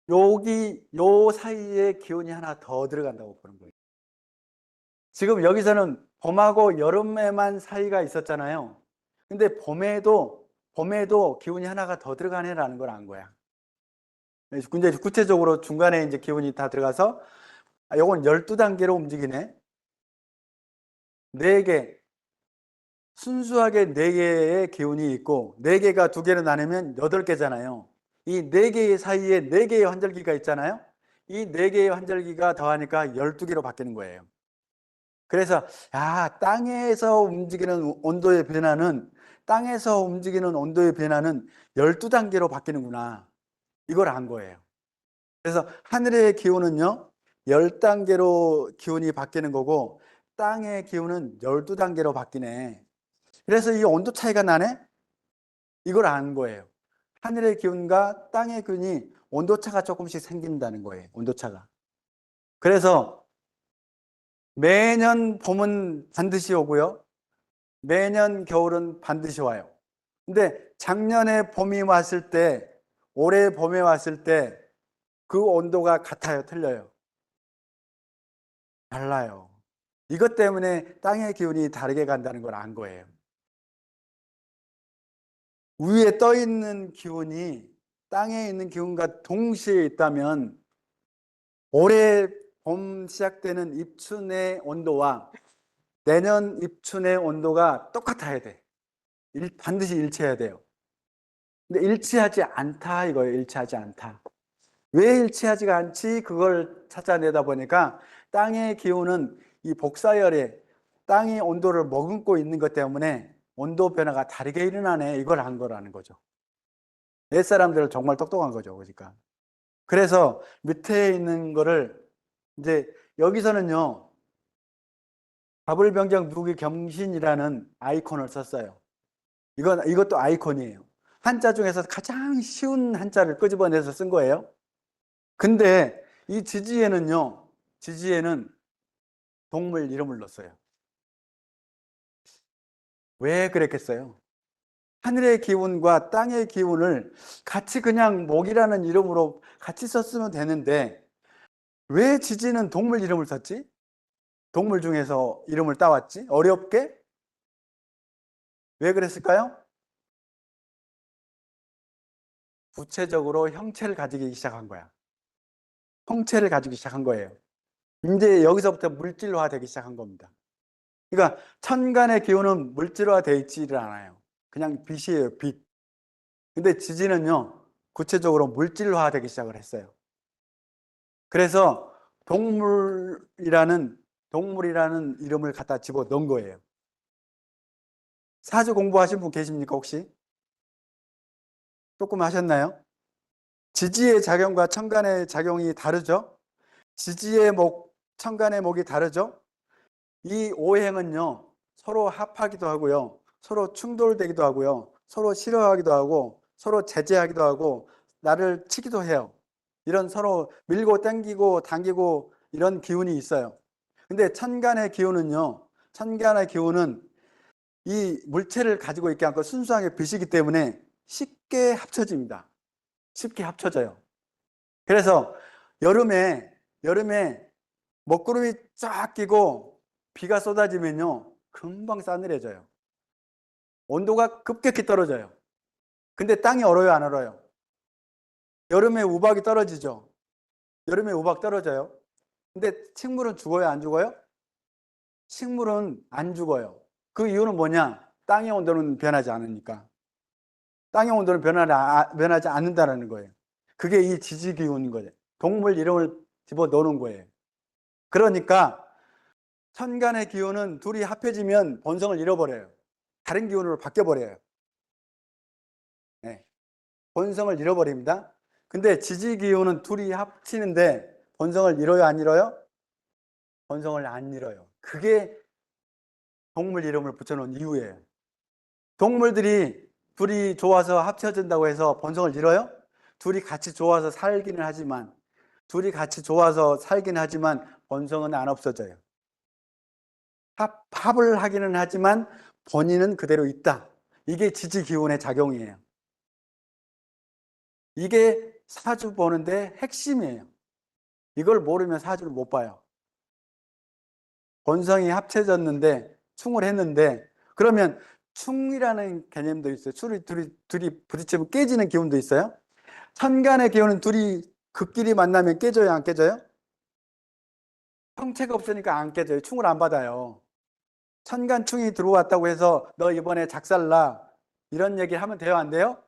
요 사이에 기운이 하나 더 들어간다고 보는 거예요. 지금 여기서는 봄하고 여름에만 사이가 있었잖아요. 근데 봄에도 기운이 하나가 더 들어가네라는 걸 안 거야. 이제 구체적으로 중간에 이제 기운이 다 들어가서 요건 12단계로 움직이네. 4개. 순수하게 4개의 기운이 있고 4개가 2개로 나누면 8개잖아요. 이 4개 사이에 4개의 환절기가 있잖아요. 이 4개의 환절기가 더하니까 12개로 바뀌는 거예요. 그래서 땅에서 움직이는 온도의 변화는 땅에서 움직이는 온도의 변화는 12단계로 바뀌는구나. 이걸 안 거예요. 그래서 하늘의 기온은요, 10단계로 기온이 바뀌는 거고, 땅의 기온은 12단계로 바뀌네. 그래서 이 온도 차이가 나네? 이걸 안 거예요. 하늘의 기온과 땅의 기온이 온도차가 조금씩 생긴다는 거예요. 온도차가. 그래서 매년 봄은 반드시 오고요. 매년 겨울은 반드시 와요. 근데 작년에 봄이 왔을 때, 올해 봄에 왔을 때 그 온도가 같아요? 틀려요? 달라요. 이것 때문에 땅의 기온이 다르게 간다는 걸 안 거예요. 위에 떠 있는 기온이 땅에 있는 기온과 동시에 있다면 올해 봄 시작되는 입춘의 온도와 내년 입춘의 온도가 똑같아야 돼. 반드시 일치해야 돼요. 근데 일치하지 않다 이거예요. 일치하지 않다. 왜 일치하지가 않지? 그걸 찾아내다 보니까 땅의 기온은 이 복사열에 땅의 온도를 머금고 있는 것 때문에 온도 변화가 다르게 일어나네. 이걸 한 거라는 거죠. 옛사람들은 정말 똑똑한 거죠. 그러니까. 그래서 밑에 있는 거를 이제 여기서는요, 바불병정 무기경신이라는 아이콘을 썼어요. 이것도 아이콘이에요. 한자 중에서 가장 쉬운 한자를 끄집어내서 쓴 거예요. 근데 이 지지에는 동물 이름을 넣었어요. 왜 그랬겠어요? 하늘의 기운과 땅의 기운을 같이 그냥 목이라는 이름으로 같이 썼으면 되는데 왜 지지는 동물 이름을 썼지? 동물 중에서 이름을 따왔지? 어렵게? 왜 그랬을까요? 구체적으로 형체를 가지기 시작한 거야. 형체를 가지기 시작한 거예요. 이제 여기서부터 물질화 되기 시작한 겁니다. 그러니까 천간의 기운은 물질화 되어 있지를 않아요. 그냥 빛이에요, 빛. 근데 지지는요, 구체적으로 물질화 되기 시작을 했어요. 그래서 동물이라는 이름을 갖다 집어 넣은 거예요. 사주 공부하신 분 계십니까, 혹시? 조금 하셨나요? 지지의 작용과 천간의 작용이 다르죠? 지지의 목, 천간의 목이 다르죠? 이 오행은요, 서로 합하기도 하고요, 서로 충돌되기도 하고요, 서로 싫어하기도 하고, 서로 제재하기도 하고, 나를 치기도 해요. 이런 서로 밀고 당기고 당기고 이런 기운이 있어요. 근데 천간의 기운은 이 물체를 가지고 있지 않고 순수하게 빛이기 때문에 쉽게 합쳐집니다. 쉽게 합쳐져요. 그래서 여름에 먹구름이 쫙 끼고 비가 쏟아지면요, 금방 싸늘해져요. 온도가 급격히 떨어져요. 근데 땅이 얼어요, 안 얼어요? 여름에 우박이 떨어지죠. 여름에 우박 떨어져요. 근데 식물은 죽어요, 안 죽어요? 식물은 안 죽어요. 그 이유는 뭐냐? 땅의 온도는 변하지 않으니까. 땅의 온도는 변하지 않는다는 거예요. 그게 이 지지기운인 거예요. 동물 이름을 집어 넣는 거예요. 그러니까 천간의 기운은 둘이 합해지면 본성을 잃어버려요. 다른 기운으로 바뀌어버려요. 네. 본성을 잃어버립니다. 근데 지지기운은 둘이 합치는데 본성을 잃어요, 안 잃어요? 본성을 안 잃어요. 그게 동물 이름을 붙여놓은 이유예요. 동물들이 둘이 좋아서 합쳐진다고 해서 본성을 잃어요? 둘이 같이 좋아서 살기는 하지만 본성은 안 없어져요. 합을 하기는 하지만 본인은 그대로 있다. 이게 지지기운의 작용이에요. 이게 사주 보는데 핵심이에요. 이걸 모르면 사주를 못 봐요. 본성이 합쳐졌는데 충을 했는데 그러면 충이라는 개념도 있어요. 둘이 부딪히면 깨지는 기운도 있어요. 천간의 기운은 둘이 극끼리 만나면 깨져요, 안 깨져요? 형체가 없으니까 안 깨져요. 충을 안 받아요. 천간충이 들어왔다고 해서 너 이번에 작살나 이런 얘기 하면 돼요, 안 돼요?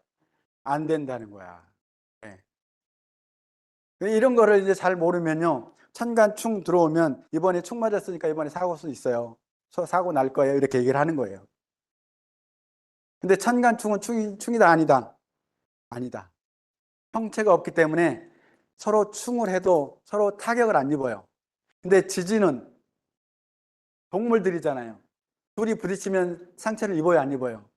안 된다는 거야. 네. 이런 거를 이제 잘 모르면요, 천간충 들어오면 이번에 충 맞았으니까 이번에 사고 수 있어요. 사고 날 거예요. 이렇게 얘기를 하는 거예요. 근데 천간충은 충이다 아니다? 아니다. 형체가 없기 때문에 서로 충을 해도 서로 타격을 안 입어요. 근데 지진은 동물들이잖아요. 둘이 부딪히면 상처를 입어요, 안 입어요?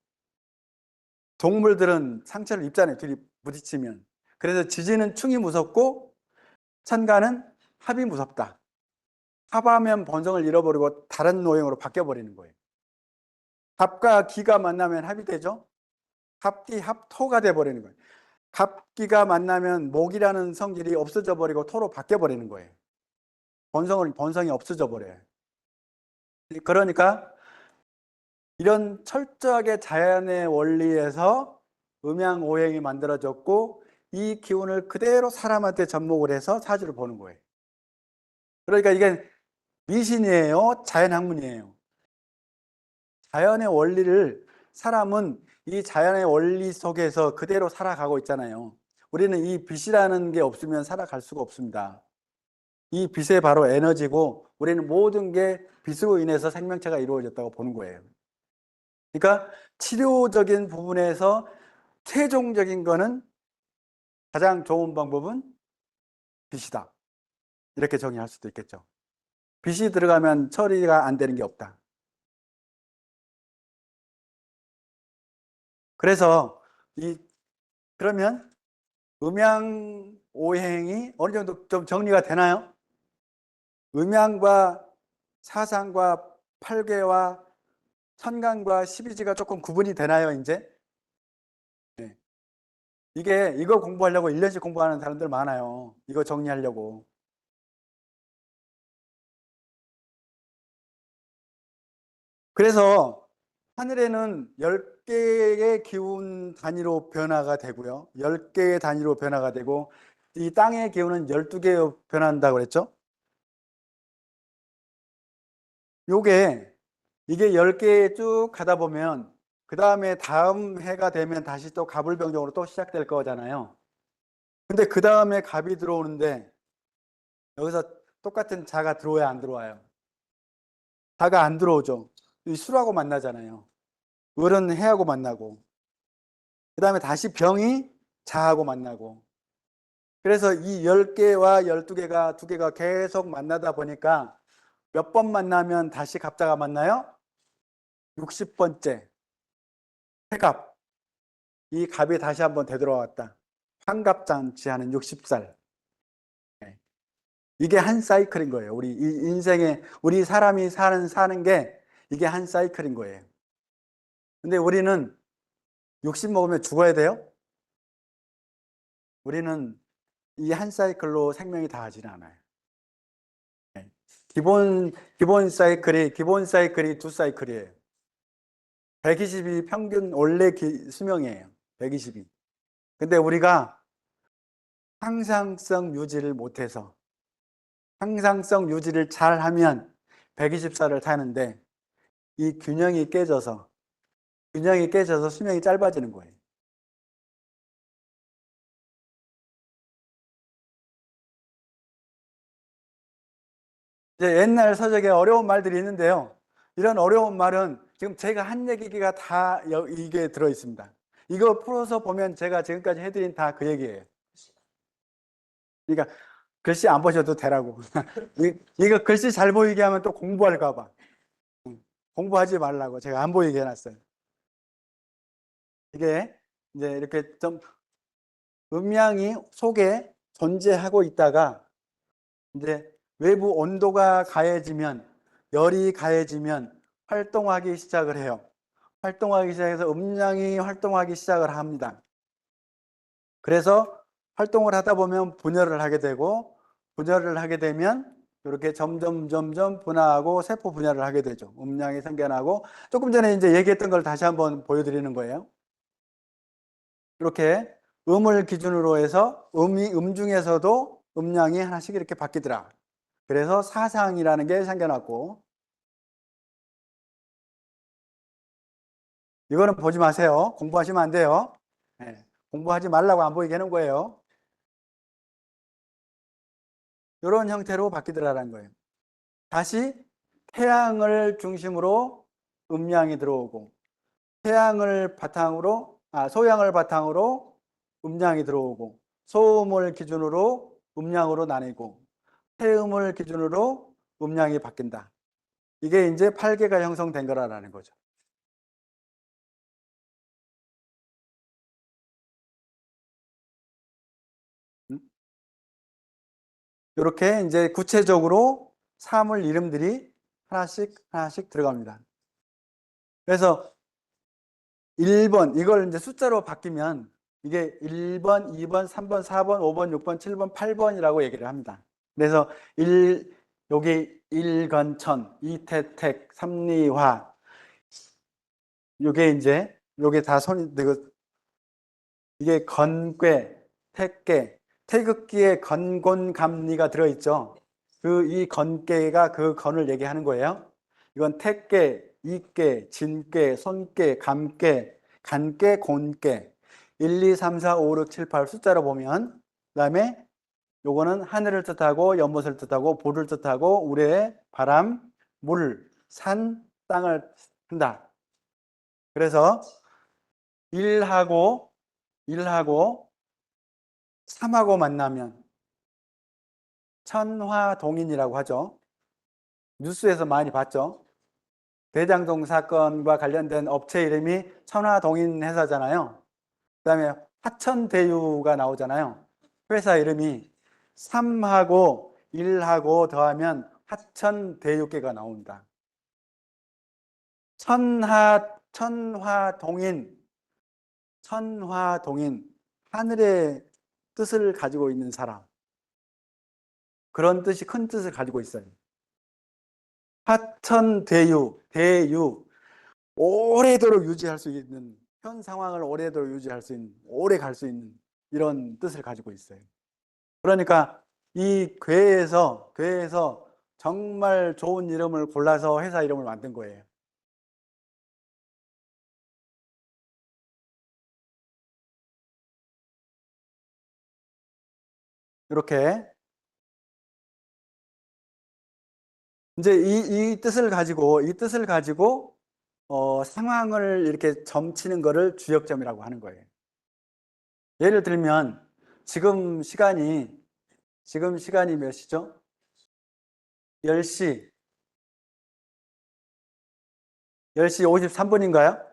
동물들은 상처를 입잖아요, 둘이 부딪히면. 그래서 지진은 충이 무섭고 천간은 합이 무섭다. 합하면 본성을 잃어버리고 다른 노형으로 바뀌어버리는 거예요. 합과 기가 만나면 합이 되죠. 합기, 합토가 돼버리는 거예요. 합기가 만나면 목이라는 성질이 없어져 버리고 토로 바뀌어버리는 거예요. 본성이 없어져 버려요. 그러니까 이런 철저하게 자연의 원리에서 음양오행이 만들어졌고 이 기운을 그대로 사람한테 접목을 해서 사주를 보는 거예요. 그러니까 이게 미신이에요? 자연학문이에요? 자연의 원리를 사람은 이 자연의 원리 속에서 그대로 살아가고 있잖아요. 우리는 이 빛이라는 게 없으면 살아갈 수가 없습니다. 이 빛이 바로 에너지고 우리는 모든 게 빛으로 인해서 생명체가 이루어졌다고 보는 거예요. 그러니까 치료적인 부분에서 최종적인 거는 가장 좋은 방법은 빛이다. 이렇게 정의할 수도 있겠죠. 빛이 들어가면 처리가 안 되는 게 없다. 그래서 그러면 음양 오행이 어느 정도 좀 정리가 되나요? 음양과 사상과 팔괴와 천간과 십이지가 조금 구분이 되나요, 이제? 네. 이거 공부하려고 1년씩 공부하는 사람들 많아요. 이거 정리하려고. 그래서 하늘에는 10개의 기운 단위로 변화가 되고요. 10개의 단위로 변화가 되고 이 땅의 기운은 12개로 변한다고 그랬죠? 이게 10개 쭉 가다 보면 그 다음에 다음 해가 되면 다시 또 갑을병정으로 또 시작될 거잖아요. 근데 그 다음에 갑이 들어오는데 여기서 똑같은 자가 들어와야 안 들어와요? 자가 안 들어오죠. 이 술하고 만나잖아요. 을은 해하고 만나고 그 다음에 다시 병이 자하고 만나고 그래서 이 10개와 12개가 2개가 계속 만나다 보니까 몇 번 만나면 다시 갑자가 만나요? 60번째 해갑. 이 갑이 다시 한번 되돌아왔다. 환갑잔치하는 60살. 이게 한 사이클인 거예요. 우리 이 인생에 우리 사람이 사는 게 이게 한 사이클인 거예요. 근데 우리는 60 먹으면 죽어야 돼요? 우리는 이 한 사이클로 생명이 다하지는 않아요. 기본 사이클이 두 사이클이에요. 120이 평균 원래 수명이에요. 120이. 근데 우리가 항상성 유지를 잘 하면 120살을 타는데 이 균형이 깨져서 수명이 짧아지는 거예요. 이제 옛날 서적에 어려운 말들이 있는데요. 이런 어려운 말은 지금 제가 한 얘기가 다 이게 들어 있습니다. 이거 풀어서 보면 제가 지금까지 해드린 다 그 얘기예요. 그러니까 글씨 안 보셔도 되라고. 이거 글씨 잘 보이게 하면 또 공부할까 봐. 공부하지 말라고 제가 안 보이게 해놨어요. 이게 이제 이렇게 좀 음양이 속에 존재하고 있다가 이제 외부 온도가 가해지면 열이 가해지면 활동하기 시작을 해요. 활동하기 시작해서 음양이 활동하기 시작을 합니다. 그래서 활동을 하다 보면 분열을 하게 되고 분열을 하게 되면 이렇게 점점 분화하고 세포 분열을 하게 되죠. 음양이 생겨나고 조금 전에 이제 얘기했던 걸 다시 한번 보여드리는 거예요. 이렇게 음을 기준으로 해서 음 중에서도 음양이 하나씩 이렇게 바뀌더라. 그래서 사상이라는 게 생겨났고 이거는 보지 마세요. 공부하시면 안 돼요. 네. 공부하지 말라고 안 보이게 하는 거예요. 이런 형태로 바뀌더라는 거예요. 다시 태양을 중심으로 음양이 들어오고 소양을 바탕으로 음량이 들어오고, 소음을 기준으로 음량으로 나뉘고, 태음을 기준으로 음량이 바뀐다. 이게 이제 8개가 형성된 거라는 거죠. 이렇게 이제 구체적으로 사물 이름들이 하나씩 하나씩 들어갑니다. 그래서 1번, 이걸 이제 숫자로 바뀌면 이게 1번, 2번, 3번, 4번, 5번, 6번, 7번, 8번이라고 얘기를 합니다. 그래서 여기 일건천, 이태택, 삼리화, 요게 다 이게 건괴, 택괴, 태극기에 건곤감리가 들어있죠. 이 건괴가 그 건을 얘기하는 거예요. 이건 택괴, 이괴, 진괴, 손괴, 감괴, 간괴, 곤괴. 1, 2, 3, 4, 5, 6, 7, 8 숫자로 보면, 그다음에 요거는 하늘을 뜻하고 연못을 뜻하고 볼을 뜻하고 우레, 바람, 물, 산, 땅을 한다. 그래서 1하고 3하고 만나면 천화동인이라고 하죠. 뉴스에서 많이 봤죠. 대장동 사건과 관련된 업체 이름이 천화동인 회사잖아요. 그다음에 화천대유가 나오잖아요. 회사 이름이 3하고 1하고 더하면 화천대유계가 나옵니다. 천화동인, 하늘의 뜻을 가지고 있는 사람. 그런 뜻이 큰 뜻을 가지고 있어요. 화천대유, 오래도록 유지할 수 있는, 현 상황을 오래도록 유지할 수 있는, 오래 갈 수 있는 이런 뜻을 가지고 있어요. 그러니까 이 괴에서 정말 좋은 이름을 골라서 회사 이름을 만든 거예요. 이렇게 이제 이 뜻을 가지고 상황을 이렇게 점치는 거를 주역점이라고 하는 거예요. 예를 들면 지금 시간이 몇 시죠? 10시 53분인가요?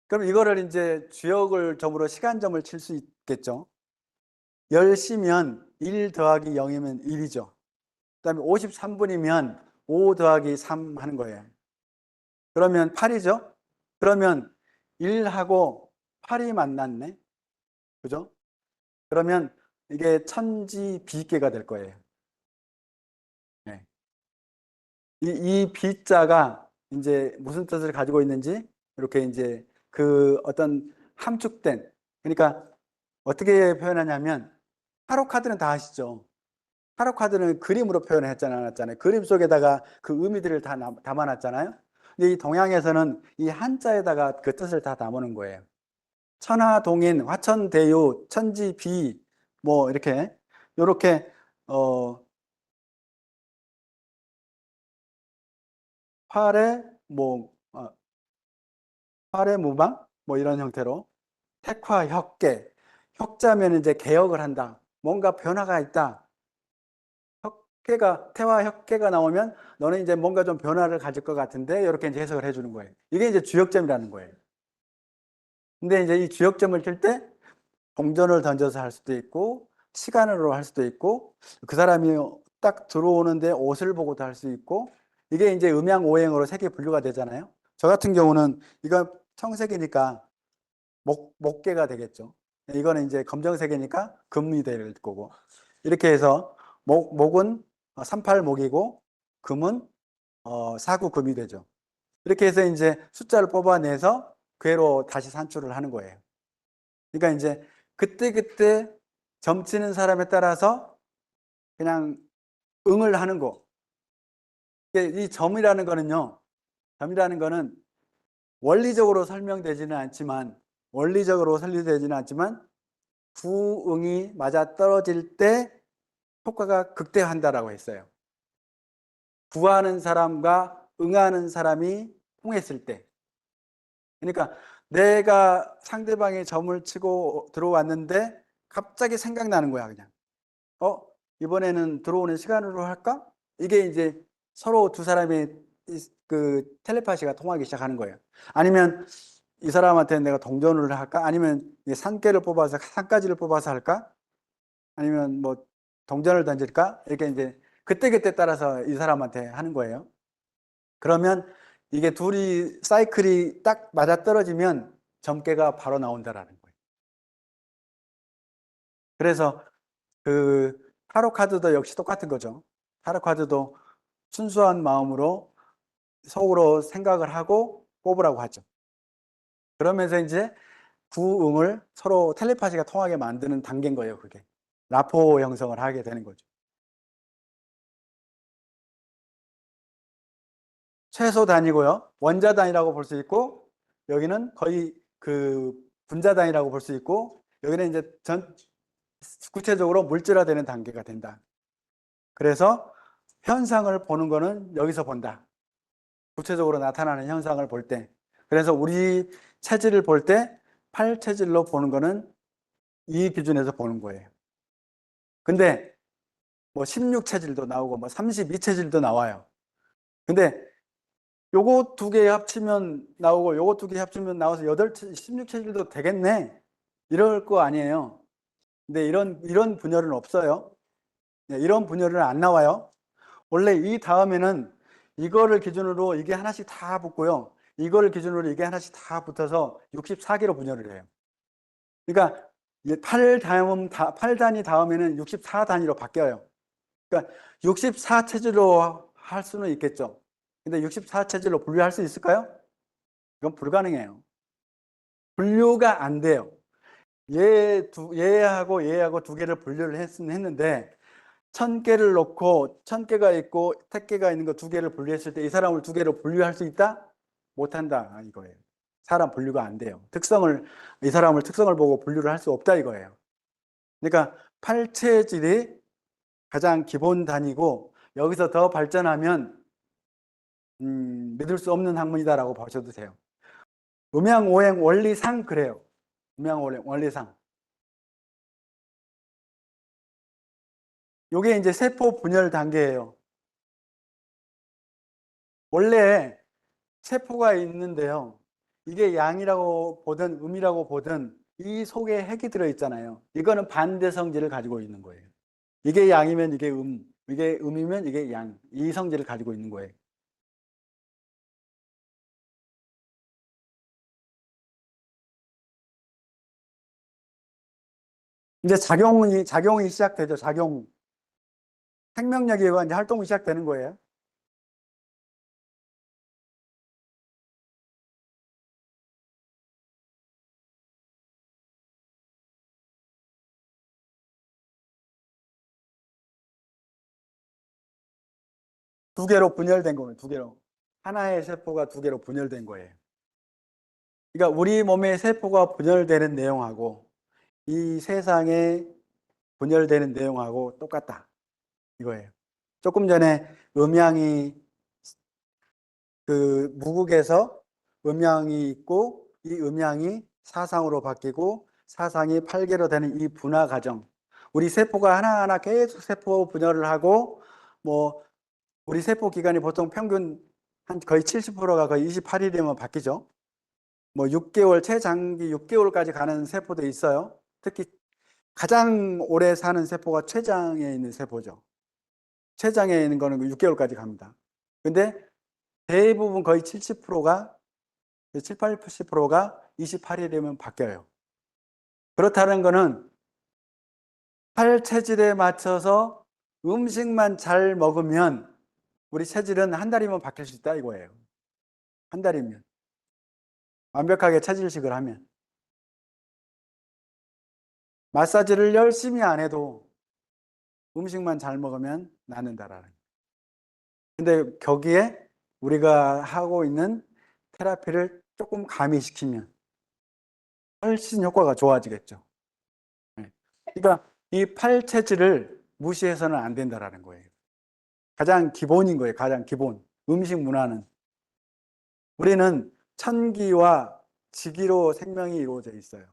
그럼 이거를 이제 주역을 점으로 시간점을 칠 수 있겠죠. 10시면 1 더하기 0이면 1이죠. 그다음에 53분이면 5 더하기 3 하는 거예요. 그러면 8이죠. 그러면 1하고 8이 만났네. 그죠? 그러면 이게 천지비계가 될 거예요. 네. 이 비자가 이제 무슨 뜻을 가지고 있는지 이렇게 이제 그 어떤 함축된, 그러니까 어떻게 표현하냐면 타로 카드는 다 아시죠? 타로 카드는 그림으로 표현을 않았잖아요. 그림 속에다가 그 의미들을 다 담아놨잖아요. 근데 이 동양에서는 이 한자에다가 그 뜻을 다 담아놓은 거예요. 천하동인, 화천대유, 천지비, 뭐 이렇게 어 활의 뭐 활의 무방 뭐 이런 형태로 택화혁계, 혁자면 이제 개혁을 한다. 뭔가 변화가 있다. 태화혁계가 나오면 너는 이제 뭔가 좀 변화를 가질 것 같은데 이렇게 이제 해석을 해주는 거예요. 이게 이제 주역점이라는 거예요. 근데 이제 이 주역점을 칠 때 동전을 던져서 할 수도 있고 시간으로 할 수도 있고 그 사람이 딱 들어오는데 옷을 보고도 할 수 있고 이게 이제 음양오행으로 세 개 분류가 되잖아요. 저 같은 경우는 이건 청색이니까 목계가 되겠죠. 이거는 이제 검정색이니까 금이 될 거고 이렇게 해서 목은 38목이고 금은 사구금이 되죠. 이렇게 해서 이제 숫자를 뽑아내서 괴로 다시 산출을 하는 거예요. 그러니까 이제 그때그때 점치는 사람에 따라서 그냥 응을 하는 거. 이 점이라는 거는 원리적으로 설명되지는 않지만 구응이 맞아 떨어질 때 효과가 극대화한다라고 했어요. 구하는 사람과 응하는 사람이 통했을 때. 그러니까 내가 상대방이 점을 치고 들어왔는데 갑자기 생각나는 거야, 그냥. 이번에는 들어오는 시간으로 할까? 이게 이제 서로 두 사람의 그 텔레파시가 통하기 시작하는 거예요. 아니면 이 사람한테 내가 동전을 할까? 아니면 산개를 뽑아서 산까지를 뽑아서 할까? 아니면 뭐 동전을 던질까? 이렇게 이제 그때그때 따라서 이 사람한테 하는 거예요. 그러면 이게 둘이 사이클이 딱 맞아떨어지면 점괘가 바로 나온다라는 거예요. 그래서 그 타로 카드도 역시 똑같은 거죠. 타로 카드도 순수한 마음으로 속으로 생각을 하고 뽑으라고 하죠. 그러면서 이제 구음을 서로 텔레파시가 통하게 만드는 단계인 거예요, 그게. 라포 형성을 하게 되는 거죠. 최소 단위고요. 원자 단위라고 볼 수 있고, 여기는 거의 그 분자 단위라고 볼 수 있고, 여기는 이제 구체적으로 물질화되는 단계가 된다. 그래서 현상을 보는 거는 여기서 본다. 구체적으로 나타나는 현상을 볼 때. 그래서 우리 체질을 볼 때 팔 체질로 보는 거는 이 기준에서 보는 거예요. 근데 뭐 16 체질도 나오고 뭐 32 체질도 나와요. 근데 요거 두 개 합치면 나오고 요거 두 개 합치면 나와서 16 체질도 되겠네. 이럴 거 아니에요. 근데 이런 분열은 없어요. 이런 분열은 안 나와요. 원래 이 다음에는 이거를 기준으로 이게 하나씩 다 붙고요. 이거를 기준으로 이게 하나씩 다 붙어서 64개로 분열을 해요. 그러니까 8단위 다음에는 64단위로 바뀌어요. 그러니까 64 체질로 할 수는 있겠죠. 근데 64 체질로 분류할 수 있을까요? 이건 불가능해요. 분류가 안 돼요. 얘하고 얘하고 두 개를 분류를 했는데 1000개를 놓고 1000개가 있고 1000개가 있는 거 두 개를 분류했을 때 이 사람을 두 개로 분류할 수 있다? 못한다 이거예요. 사람 분류가 안 돼요. 이 사람을 특성을 보고 분류를 할 수 없다 이거예요. 그러니까 팔체질이 가장 기본 단위고 여기서 더 발전하면 믿을 수 없는 학문이다라고 보셔도 돼요. 음양오행 원리상 그래요. 음양오행 원리상. 요게 이제 세포 분열 단계예요. 원래 세포가 있는데요. 이게 양이라고 보든 음이라고 보든 이 속에 핵이 들어있잖아요. 이거는 반대 성질을 가지고 있는 거예요. 이게 양이면 이게 이게 음이면 이게 양. 이 성질을 가지고 있는 거예요. 이제 작용이 시작되죠. 생명력이 이제 활동이 시작되는 거예요. 두 개로 분열된 거예요. 두 개로. 하나의 세포가 두 개로 분열된 거예요. 그러니까 우리 몸의 세포가 분열되는 내용하고 이 세상에 분열되는 내용하고 똑같다. 이거예요. 조금 전에 음양이 그 무국에서 음양이 있고 이 음양이 사상으로 바뀌고 사상이 팔개로 되는 이 분화 과정. 우리 세포가 하나하나 계속 세포 분열을 하고 뭐 우리 세포 기간이 보통 평균 한 거의 70%가 거의 28일이면 바뀌죠. 뭐 6개월, 최장기 6개월까지 가는 세포도 있어요. 특히 가장 오래 사는 세포가 췌장에 있는 세포죠. 췌장에 있는 거는 6개월까지 갑니다. 근데 대부분 거의 70%가 7, 80%가 28일이면 바뀌어요. 그렇다는 거는 팔 체질에 맞춰서 음식만 잘 먹으면 우리 체질은 한 달이면 바뀔 수 있다 이거예요. 한 달이면. 완벽하게 체질식을 하면. 마사지를 열심히 안 해도 음식만 잘 먹으면 낫는다라는. 근데 거기에 우리가 하고 있는 테라피를 조금 가미시키면 훨씬 효과가 좋아지겠죠. 네. 그러니까 이 팔 체질을 무시해서는 안 된다라는 거예요. 가장 기본인 거예요. 가장 기본. 음식 문화는. 우리는 천기와 직위로 생명이 이루어져 있어요.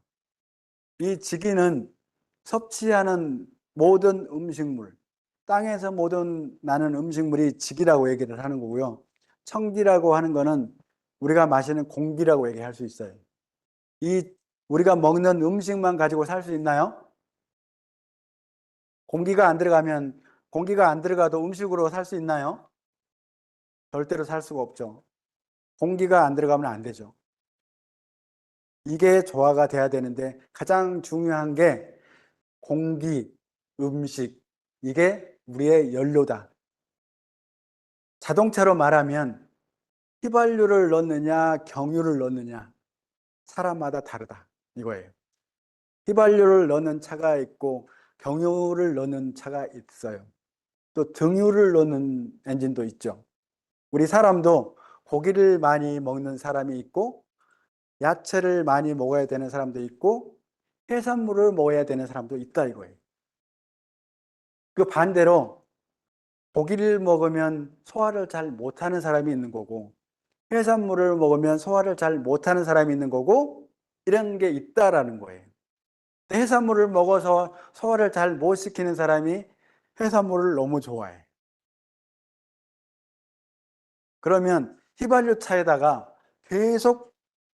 이 직위는 섭취하는 모든 음식물, 땅에서 모든 나는 음식물이 직위라고 얘기를 하는 거고요. 청기라고 하는 거는 우리가 마시는 공기라고 얘기할 수 있어요. 이 우리가 먹는 음식만 가지고 살 수 있나요? 공기가 안 들어가면, 공기가 안 들어가도 음식으로 살 수 있나요? 절대로 살 수가 없죠. 공기가 안 들어가면 안 되죠. 이게 조화가 돼야 되는데 가장 중요한 게 공기, 음식, 이게 우리의 연료다. 자동차로 말하면 휘발유를 넣느냐 경유를 넣느냐 사람마다 다르다 이거예요. 휘발유를 넣는 차가 있고 경유를 넣는 차가 있어요. 또 등유를 넣는 엔진도 있죠. 우리 사람도 고기를 많이 먹는 사람이 있고 야채를 많이 먹어야 되는 사람도 있고 해산물을 먹어야 되는 사람도 있다 이거예요. 그 반대로 고기를 먹으면 소화를 잘 못하는 사람이 있는 거고 해산물을 먹으면 소화를 잘 못하는 사람이 있는 거고 이런 게 있다라는 거예요. 해산물을 먹어서 소화를 잘 못 시키는 사람이 해산물을 너무 좋아해. 그러면 휘발유 차에다가 계속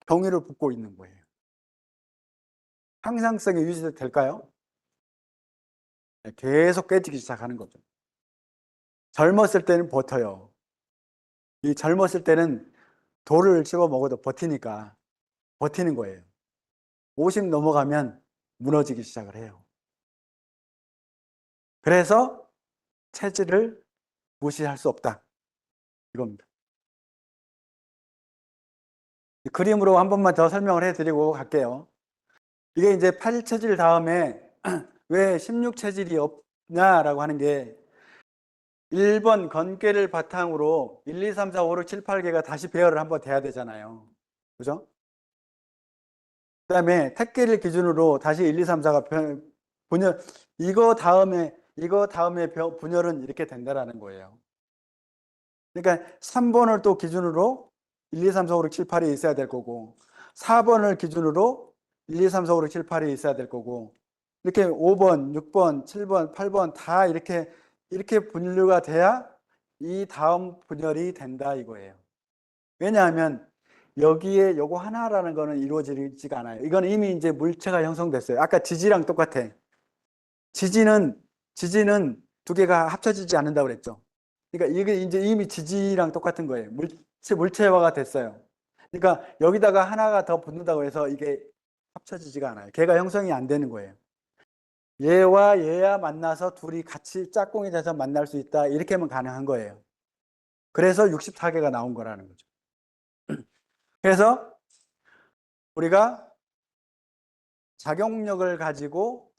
경유를 붓고 있는 거예요. 항상성이 유지될까요? 계속 깨지기 시작하는 거죠. 젊었을 때는 버텨요. 이 젊었을 때는 돌을 씹어 먹어도 버티니까 버티는 거예요. 50 넘어가면 무너지기 시작을 해요. 그래서 체질을 무시할 수 없다. 이겁니다. 그림으로 한 번만 더 설명을 해드리고 갈게요. 이게 이제 8체질 다음에 왜 16체질이 없냐라고 하는 게 1번 건괴를 바탕으로 1, 2, 3, 4, 5, 6, 7, 8개가 다시 배열을 한번 돼야 되잖아요. 그죠? 그 다음에 택계를 기준으로 다시 1, 2, 3, 4가 분열, 이거 다음에 분열은 이렇게 된다라는 거예요. 그러니까 3번을 또 기준으로 1, 2, 3, 4, 5, 6, 7, 8이 있어야 될 거고 4번을 기준으로 1, 2, 3, 4, 5, 6, 7, 8이 있어야 될 거고 이렇게 5번, 6번, 7번, 8번 다 이렇게 분류가 돼야 이 다음 분열이 된다 이거예요. 왜냐하면 여기에 요거 하나라는 거는 이루어지지가 않아요. 이건 이미 이제 물체가 형성됐어요. 아까 지지랑 똑같아. 지지는 두 개가 합쳐지지 않는다고 그랬죠. 그러니까 이게 이제 이미 지지랑 똑같은 거예요. 물체화가 됐어요. 그러니까 여기다가 하나가 더 붙는다고 해서 이게 합쳐지지가 않아요. 걔가 형성이 안 되는 거예요. 얘와 얘야 만나서 둘이 같이 짝꿍이 돼서 만날 수 있다. 이렇게 하면 가능한 거예요. 그래서 64개가 나온 거라는 거죠. 그래서 우리가 작용력을 가지고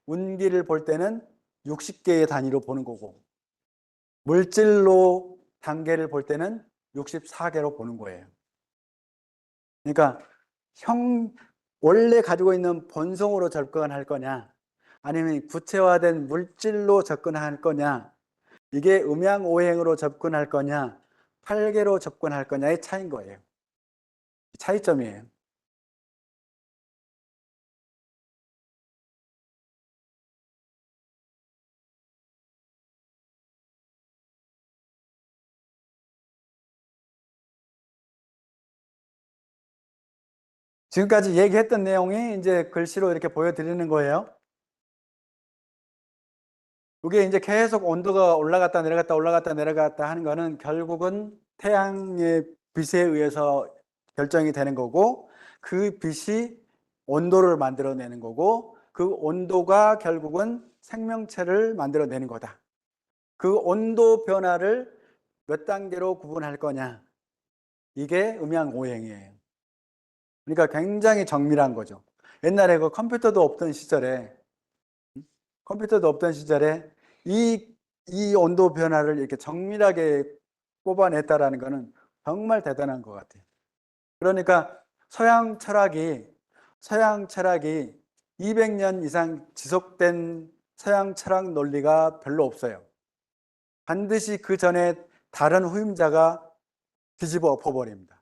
운기를 볼 때는 60개의 단위로 보는 거고 물질로 단계를 볼 때는 64개로 보는 거예요. 그러니까 원래 가지고 있는 본성으로 접근할 거냐 아니면 구체화된 물질로 접근할 거냐 이게 음양오행으로 접근할 거냐 8개로 접근할 거냐의 차이인 거예요. 차이점이에요. 지금까지 얘기했던 내용이 이제 글씨로 이렇게 보여드리는 거예요. 이게 이제 계속 온도가 올라갔다 내려갔다 올라갔다 내려갔다 하는 거는 결국은 태양의 빛에 의해서 결정이 되는 거고 그 빛이 온도를 만들어내는 거고 그 온도가 결국은 생명체를 만들어내는 거다. 그 온도 변화를 몇 단계로 구분할 거냐 이게 음양오행이에요. 그러니까 굉장히 정밀한 거죠. 옛날에 그 컴퓨터도 없던 시절에 이 온도 변화를 이렇게 정밀하게 뽑아냈다라는 것은 정말 대단한 것 같아요. 그러니까 서양 철학이 200년 이상 지속된 서양 철학 논리가 별로 없어요. 반드시 그 전에 다른 후임자가 뒤집어 엎어버립니다.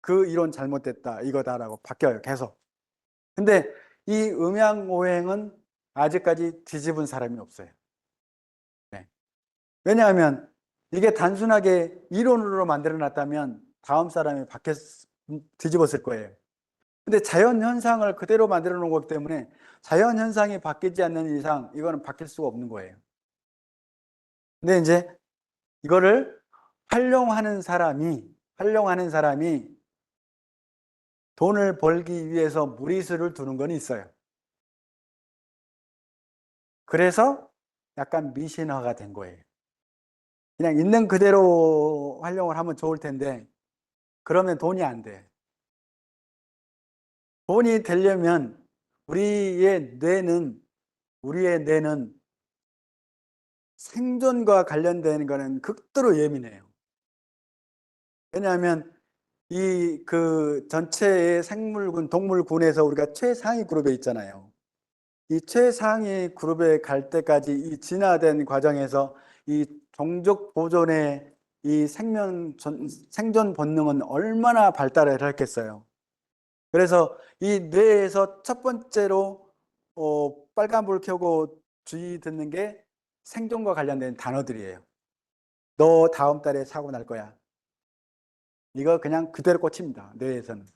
그 이론 잘못됐다 이거다라고 바뀌어요 계속. 근데 이 음양오행은 아직까지 뒤집은 사람이 없어요. 네. 왜냐하면 이게 단순하게 이론으로 만들어 놨다면 다음 사람이 뒤집었을 거예요. 근데 자연 현상을 그대로 만들어 놓은 거기 때문에 자연 현상이 바뀌지 않는 이상 이거는 바뀔 수가 없는 거예요. 근데 이제 이거를 활용하는 사람이 돈을 벌기 위해서 무리수를 두는 건 있어요. 그래서 약간 미신화가 된 거예요. 그냥 있는 그대로 활용을 하면 좋을 텐데 그러면 돈이 안 돼. 돈이 되려면 우리의 뇌는 생존과 관련된 거는 극도로 예민해요. 왜냐하면 이 그 전체의 생물군, 동물군에서 우리가 최상위 그룹에 있잖아요. 이 최상위 그룹에 갈 때까지 이 진화된 과정에서 이 종족 보존의 이 생존 본능은 얼마나 발달을 했겠어요. 그래서 이 뇌에서 첫 번째로 빨간불 켜고 주의 듣는 게 생존과 관련된 단어들이에요. 너 다음 달에 사고 날 거야. 이거 그냥 그대로 꽂힙니다. 뇌에서는.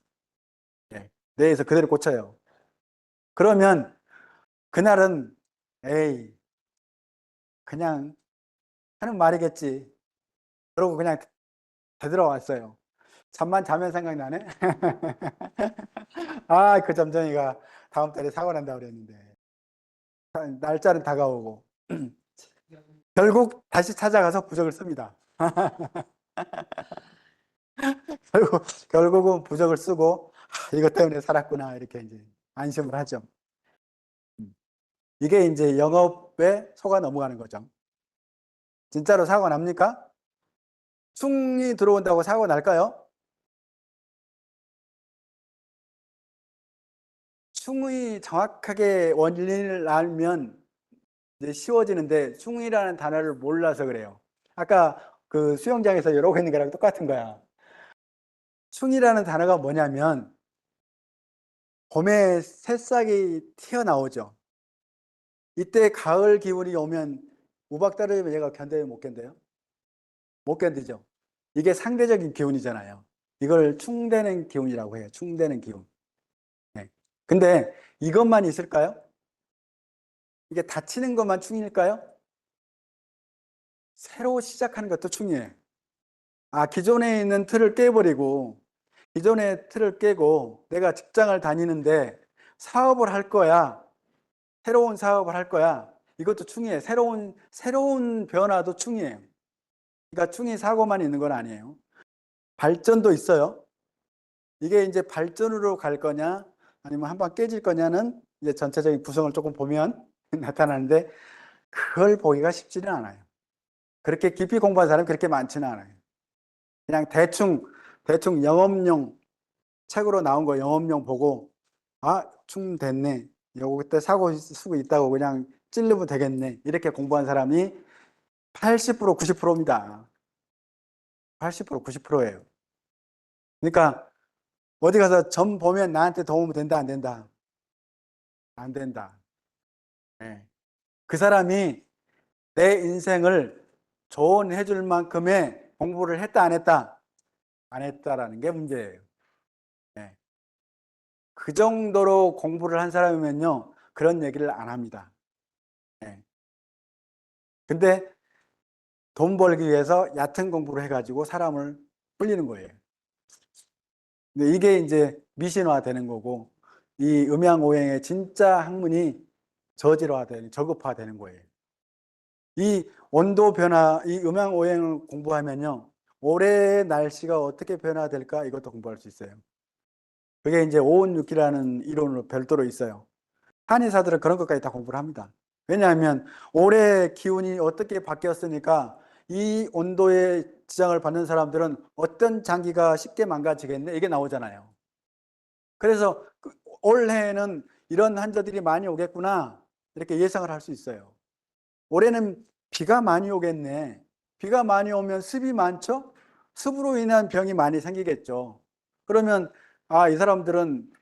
네. 뇌에서 그대로 꽂혀요. 그러면 그날은 에이 그냥 하는 말이겠지. 그러고 그냥 되돌아왔어요. 잠만 자면 생각나네. 아, 그 점쟁이가 다음 달에 사고 난다고 그랬는데. 날짜는 다가오고. 결국 다시 찾아가서 부적을 씁니다. 결국은 부적을 쓰고, 이것 때문에 살았구나. 이렇게 이제 안심을 하죠. 이게 이제 영업에 속아 넘어가는 거죠. 진짜로 사고 납니까? 충이 들어온다고 사고 날까요? 충의 정확하게 원리를 알면 이제 쉬워지는데 충이라는 단어를 몰라서 그래요. 아까 그 수영장에서 이러고 있는 거랑 똑같은 거야. 충이라는 단어가 뭐냐면 봄에 새싹이 튀어나오죠. 이때 가을 기운이 오면 우박 떨어지면 얘가 견뎌요, 못 견뎌요? 못 견디죠. 이게 상대적인 기운이잖아요. 이걸 충되는 기운이라고 해요. 충되는 기운. 네. 근데 이것만 있을까요? 이게 닫히는 것만 충일까요? 새로 시작하는 것도 충이에요. 아, 기존에 있는 틀을 깨버리고, 기존의 틀을 깨고, 내가 직장을 다니는데 사업을 할 거야. 새로운 사업을 할 거야. 이것도 충이에요. 새로운 변화도 충이에요. 그러니까 충이 사고만 있는 건 아니에요. 발전도 있어요. 이게 이제 발전으로 갈 거냐, 아니면 한번 깨질 거냐는 이제 전체적인 구성을 조금 보면 나타나는데, 그걸 보기가 쉽지는 않아요. 그렇게 깊이 공부한 사람이 그렇게 많지는 않아요. 그냥 대충 영업용, 책으로 나온 거 영업용 보고, 아, 됐네. 요거 그때 사고 쓰고 있다고 그냥 찔르면 되겠네. 이렇게 공부한 사람이 80%, 90%입니다. 80%, 90%예요. 그러니까 어디 가서 점 보면 나한테 도움 된다, 안 된다? 안 된다. 예. 그 사람이 내 인생을 조언해 줄 만큼의 공부를 했다, 안 했다? 안 했다라는 게 문제예요. 예. 그 정도로 공부를 한 사람이면요, 그런 얘기를 안 합니다. 예. 근데 돈 벌기 위해서 얕은 공부를 해가지고 사람을 불리는 거예요. 근데 이게 이제 미신화 되는 거고, 이 음양오행의 진짜 학문이 저급화 되는 거예요. 이 온도 변화, 이 음양오행을 공부하면요, 올해 날씨가 어떻게 변화될까 이것도 공부할 수 있어요. 그게 이제 오운육기라는 이론으로 별도로 있어요. 한의사들은 그런 것까지 다 공부를 합니다. 왜냐하면 올해 기운이 어떻게 바뀌었으니까 이 온도에 지장을 받는 사람들은 어떤 장기가 쉽게 망가지겠네 이게 나오잖아요. 그래서 올해에는 이런 환자들이 많이 오겠구나 이렇게 예상을 할 수 있어요. 올해는 비가 많이 오겠네. 비가 많이 오면 습이 많죠? 습으로 인한 병이 많이 생기겠죠. 그러면 이 사람들은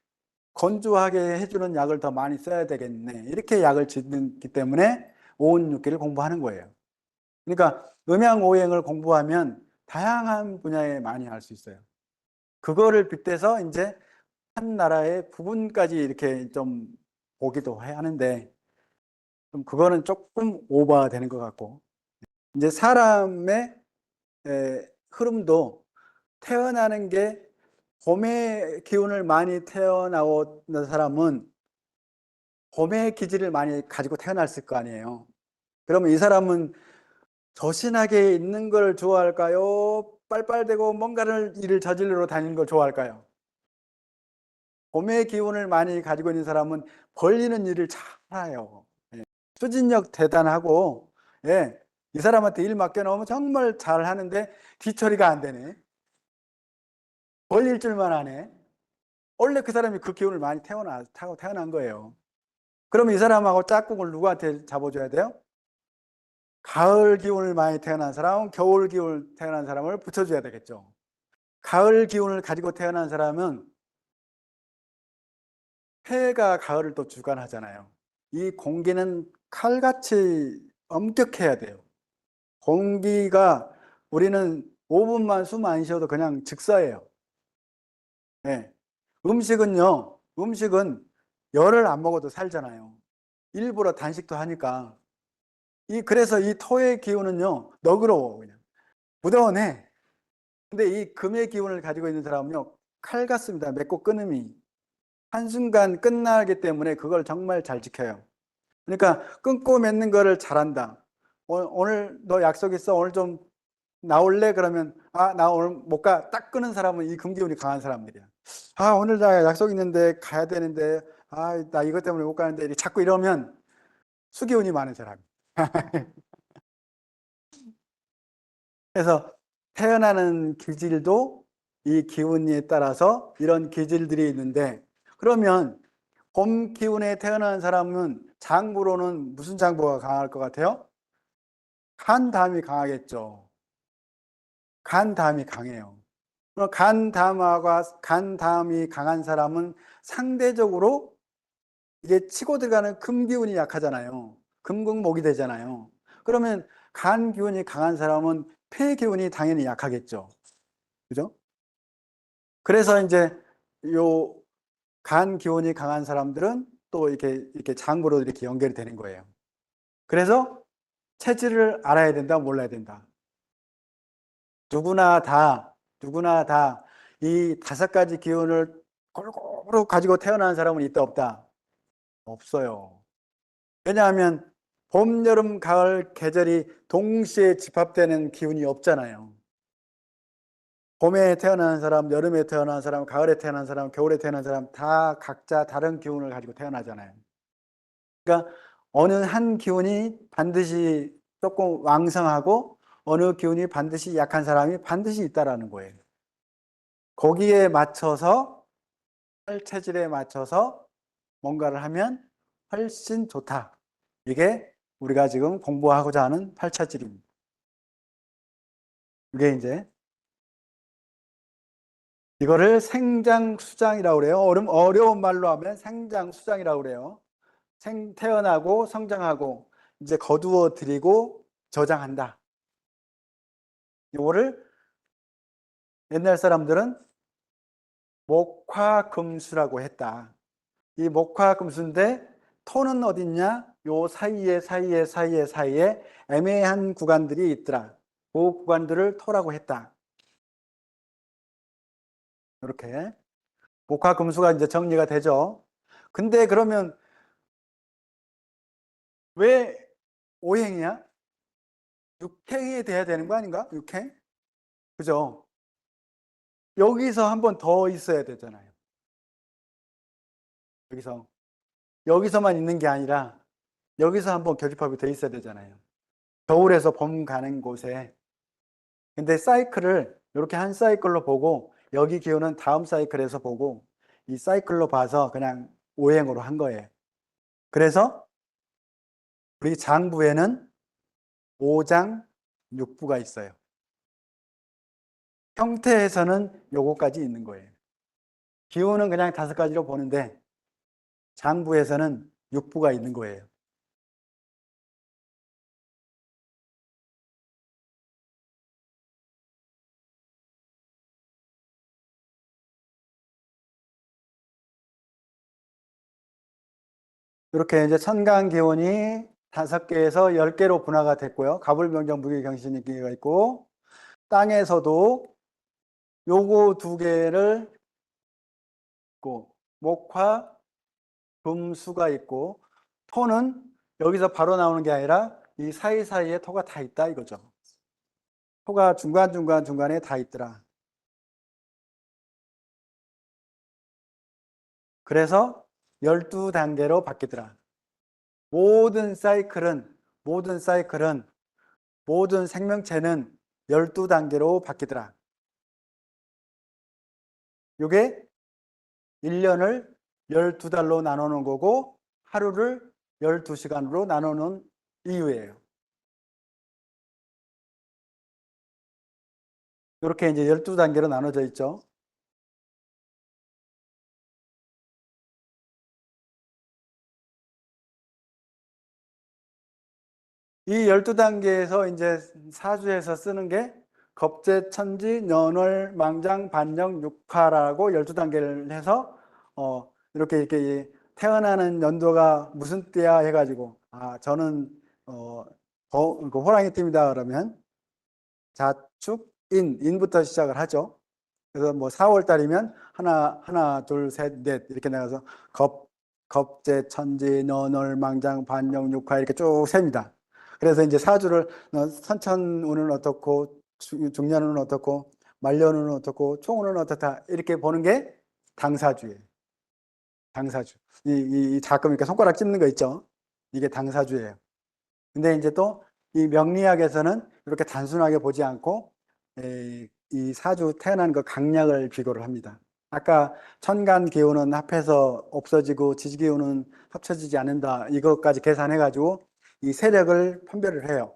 건조하게 해주는 약을 더 많이 써야 되겠네. 이렇게 약을 짓기 때문에 오운육기를 공부하는 거예요. 그러니까 음양오행을 공부하면 다양한 분야에 많이 알 수 있어요. 그거를 빗대서 이제 한 나라의 부분까지 이렇게 좀 보기도 하는데, 좀 그거는 조금 오버가 되는 것 같고, 이제 사람의 흐름도 태어나는 게 봄의 기운을 많이 태어나는 사람은 봄의 기질을 많이 가지고 태어났을 거 아니에요. 그러면 이 사람은 조신하게 있는 걸 좋아할까요? 빨빨대고 뭔가를 일을 저질러 다니는 걸 좋아할까요? 봄의 기운을 많이 가지고 있는 사람은 벌리는 일을 잘해요. 예. 추진력 대단하고, 예. 이 사람한테 일 맡겨놓으면 정말 잘하는데 뒤처리가 안 되네. 벌릴 줄만 아네. 원래 그 사람이 그 기운을 많이 타고 태어난 거예요. 그러면 이 사람하고 짝꿍을 누구한테 잡아줘야 돼요? 가을 기운을 많이 태어난 사람은 겨울 기운을 태어난 사람을 붙여줘야 되겠죠. 가을 기운을 가지고 태어난 사람은 해가 가을을 또 주관하잖아요. 이 공기는 칼같이 엄격해야 돼요. 공기가 우리는 5분만 숨 안 쉬어도 그냥 즉사예요. 네. 음식은 열을 안 먹어도 살잖아요. 일부러 단식도 하니까. 그래서 이 토의 기운은요, 너그러워, 그냥. 부드러워네. 근데 이 금의 기운을 가지고 있는 사람은요, 칼 같습니다. 맺고 끊음이. 한순간 끝나기 때문에 그걸 정말 잘 지켜요. 그러니까 끊고 맺는 거를 잘한다. 오늘 너 약속 있어? 오늘 좀 나올래? 그러면 나 오늘 못 가. 딱 끄는 사람은 이 금기운이 강한 사람들이야. 오늘 나 약속 있는데 가야 되는데 나 이것 때문에 못 가는데 자꾸 이러면 수기운이 많은 사람. 그래서 태어나는 기질도 이 기운에 따라서 이런 기질들이 있는데, 그러면 봄 기운에 태어난 사람은 장부로는 무슨 장부가 강할 것 같아요? 간담이 강하겠죠. 간담이 강해요. 그럼 간담이 강한 사람은 상대적으로 이게 치고 들어가는 금 기운이 약하잖아요. 금국목이 되잖아요. 그러면 간 기운이 강한 사람은 폐 기운이 당연히 약하겠죠. 그죠? 그래서 이제 요 간 기운이 강한 사람들은 또 이렇게 장부로 이렇게 연결이 되는 거예요. 그래서 체질을 알아야 된다, 몰라야 된다. 누구나 다 이 5가지 기운을 골고루 가지고 태어난 사람은 있다, 없다? 없어요. 왜냐하면 봄, 여름, 가을 계절이 동시에 집합되는 기운이 없잖아요. 봄에 태어난 사람, 여름에 태어난 사람, 가을에 태어난 사람, 겨울에 태어난 사람 다 각자 다른 기운을 가지고 태어나잖아요. 그러니까 어느 한 기운이 반드시 조금 왕성하고 어느 기운이 반드시 약한 사람이 반드시 있다라는 거예요. 거기에 맞춰서 체질에 맞춰서 뭔가를 하면 훨씬 좋다. 이게 우리가 지금 공부하고자 하는 팔차질입니다. 이게 이제 이거를 생장수장이라고 그래요. 어려운 말로 하면 생장수장이라고 그래요. 태어나고 성장하고 이제 거두어 들이고 저장한다. 이거를 옛날 사람들은 목화금수라고 했다. 이 목화금수인데 토는 어딨냐? 요 사이에 애매한 구간들이 있더라. 그 구간들을 토라고 했다. 이렇게 목화금수가 이제 정리가 되죠. 근데 그러면 왜 오행이야? 육행이 돼야 되는 거 아닌가? 육행? 그죠? 여기서 한 번 더 있어야 되잖아요. 여기서만 있는 게 아니라 여기서 한번 교집합이 돼 있어야 되잖아요. 겨울에서 봄 가는 곳에. 근데 사이클을 이렇게 한 사이클로 보고 여기 기운은 다음 사이클에서 보고 이 사이클로 봐서 그냥 오행으로 한 거예요. 그래서 우리 장부에는 5장 6부가 있어요. 형태에서는 요거까지 있는 거예요. 기운은 그냥 5가지로 보는데 장부에서는 6부가 있는 거예요. 이렇게 이제 천간 기운이 5개에서 10개로 분화가 됐고요. 가불병정 무기경신이가 있고, 땅에서도 요거 2개를 있고, 목화, 금수가 있고, 토는 여기서 바로 나오는 게 아니라 이 사이사이에 토가 다 있다 이거죠. 토가 중간중간에 다 있더라. 그래서 12단계로 바뀌더라. 모든 사이클은, 모든 사이클은, 모든 생명체는 12단계로 바뀌더라. 요게 1년을 12달로 나누는 거고, 하루를 12시간으로 나누는 이유예요. 이렇게 이제 12단계로 나눠져 있죠. 이 12단계에서 이제 사주에서 쓰는 게 겁재, 천지, 년월, 망장, 반영, 육화라고 12단계를 해서 이렇게 태어나는 연도가 무슨 때야 해가지고 저는 그 호랑이 팀이다 그러면 자축, 인부터 시작을 하죠. 그래서 뭐 4월 달이면 하나, 둘, 셋, 넷 이렇게 나가서 겁재, 천지, 년월, 망장, 반영, 육화 이렇게 쭉 셉니다. 그래서 이제 사주를 선천운은 어떻고 중년운은 어떻고 말년운은 어떻고 총운은 어떻다 이렇게 보는 게 당사주예요. 당사주. 이 가끔 이렇게 손가락 찝는 거 있죠. 이게 당사주예요. 근데 이제 또 이 명리학에서는 이렇게 단순하게 보지 않고 이 사주 태어난 그 강약을 비교를 합니다. 아까 천간 기운은 합해서 없어지고 지지 기운은 합쳐지지 않는다. 이것까지 계산해 가지고 이 세력을 판별을 해요.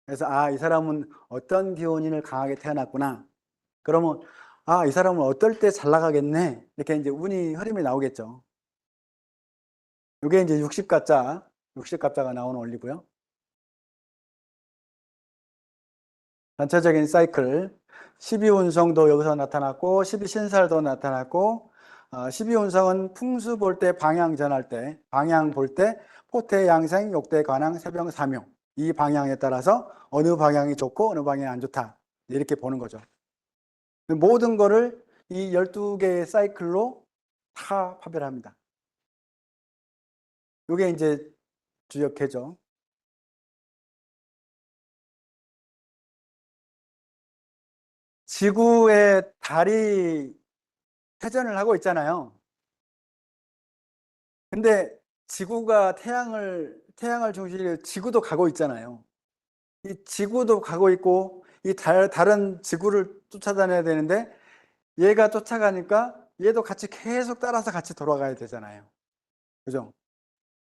그래서 이 사람은 어떤 기운을 강하게 태어났구나. 그러면 이 사람은 어떨 때 잘 나가겠네. 이렇게 이제 운이 흐름이 나오겠죠. 이게 이제 60갑자가 나오는 원리고요. 전체적인 사이클 12운성도 여기서 나타났고 12신살도 나타났고 12운성은 풍수 볼 때 방향 전할 때 방향 볼 때 포태 양생 욕대 관왕 세병 사묘 이 방향에 따라서 어느 방향이 좋고 어느 방향이 안 좋다 이렇게 보는 거죠. 모든 거를 이 12개의 사이클로 다 파별합니다. 이게 이제 주역해죠. 지구의 달이 회전을 하고 있잖아요. 근데 지구가 태양을 중심으로 지구도 가고 있잖아요. 이 지구도 가고 있고 이 다른 지구를 쫓아다녀야 되는데 얘가 쫓아가니까 얘도 같이 계속 따라서 같이 돌아가야 되잖아요. 그죠?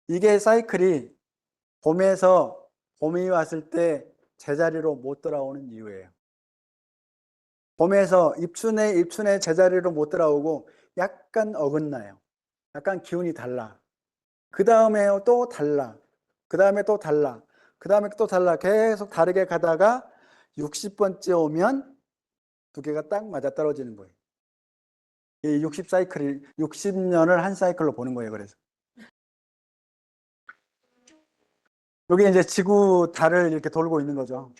이게 사이클이 봄이 왔을 때 제자리로 못 돌아오는 이유예요. 봄에서 입춘에 제자리로 못 돌아오고 약간 어긋나요. 약간 기운이 달라. 그 다음에 또 달라. 그 다음에 또 달라. 그 다음에 또 달라. 계속 다르게 가다가 60번째 오면 2개가 딱 맞아 떨어지는 거예요. 이 60년을 한 사이클로 보는 거예요. 그래서. 여기 이제 지구 달을 이렇게 돌고 있는 거죠.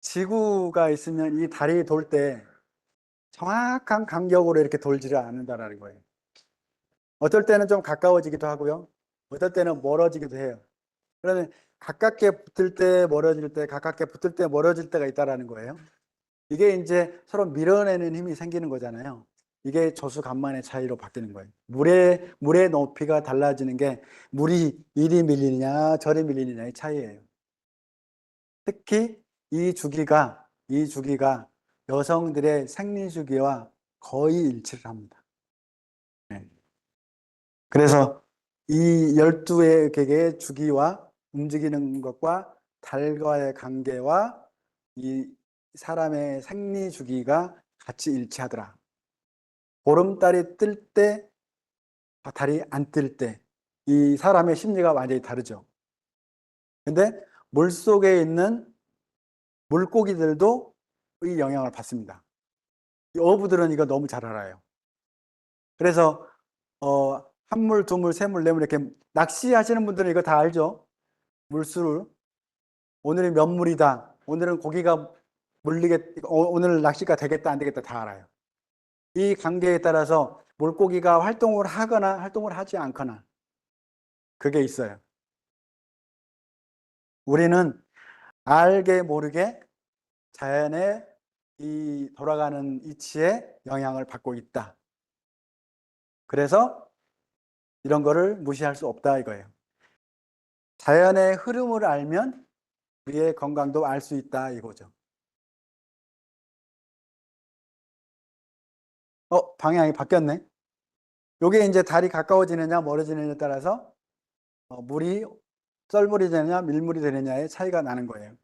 지구가 있으면 이 달이 돌 때 정확한 간격으로 이렇게 돌지를 않는다라는 거예요. 어떨 때는 좀 가까워지기도 하고요. 어떨 때는 멀어지기도 해요. 그러면 가깝게 붙을 때 멀어질 때 가깝게 붙을 때 멀어질 때가 있다라는 거예요. 이게 이제 서로 밀어내는 힘이 생기는 거잖아요. 이게 조수간만의 차이로 바뀌는 거예요. 물의 높이가 달라지는 게 물이 이리 밀리느냐 저리 밀리느냐의 차이예요. 특히 이 주기가 여성들의 생리 주기와 거의 일치를 합니다. 네. 그래서 이 12개의 주기와 움직이는 것과 달과의 관계와 이 사람의 생리 주기가 같이 일치하더라. 보름달이 뜰 때, 달이 안 뜰 때, 이 사람의 심리가 완전히 다르죠. 근데 물속에 있는 물고기들도 이 영향을 받습니다. 이 어부들은 이거 너무 잘 알아요. 그래서 한 물, 두 물, 세 물, 네 물 이렇게 낚시하시는 분들은 이거 다 알죠. 물수를 오늘이 몇 물이다. 오늘은 고기가 오늘 낚시가 되겠다 안 되겠다 다 알아요. 이 관계에 따라서 물고기가 활동을 하거나 활동을 하지 않거나 그게 있어요. 우리는 알게 모르게 자연의 이 돌아가는 이치에 영향을 받고 있다. 그래서 이런 거를 무시할 수 없다 이거예요. 자연의 흐름을 알면 우리의 건강도 알 수 있다 이거죠. 방향이 바뀌었네. 요게 이제 달이 가까워지느냐 멀어지느냐에 따라서 물이 썰물이 되느냐 밀물이 되느냐의 차이가 나는 거예요.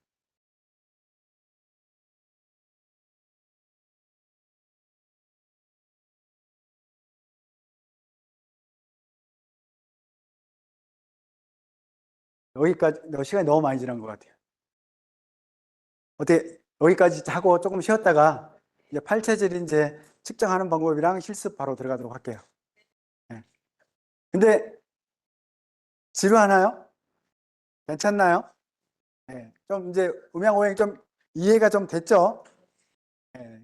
여기까지 시간이 너무 많이 지난 것 같아요. 어떻게 여기까지 하고 조금 쉬었다가 이제 팔체질 이제 측정하는 방법이랑 실습 바로 들어가도록 할게요. 네. 근데 지루하나요? 괜찮나요? 네. 좀 이제 음양 오행 좀 이해가 좀 됐죠? 네.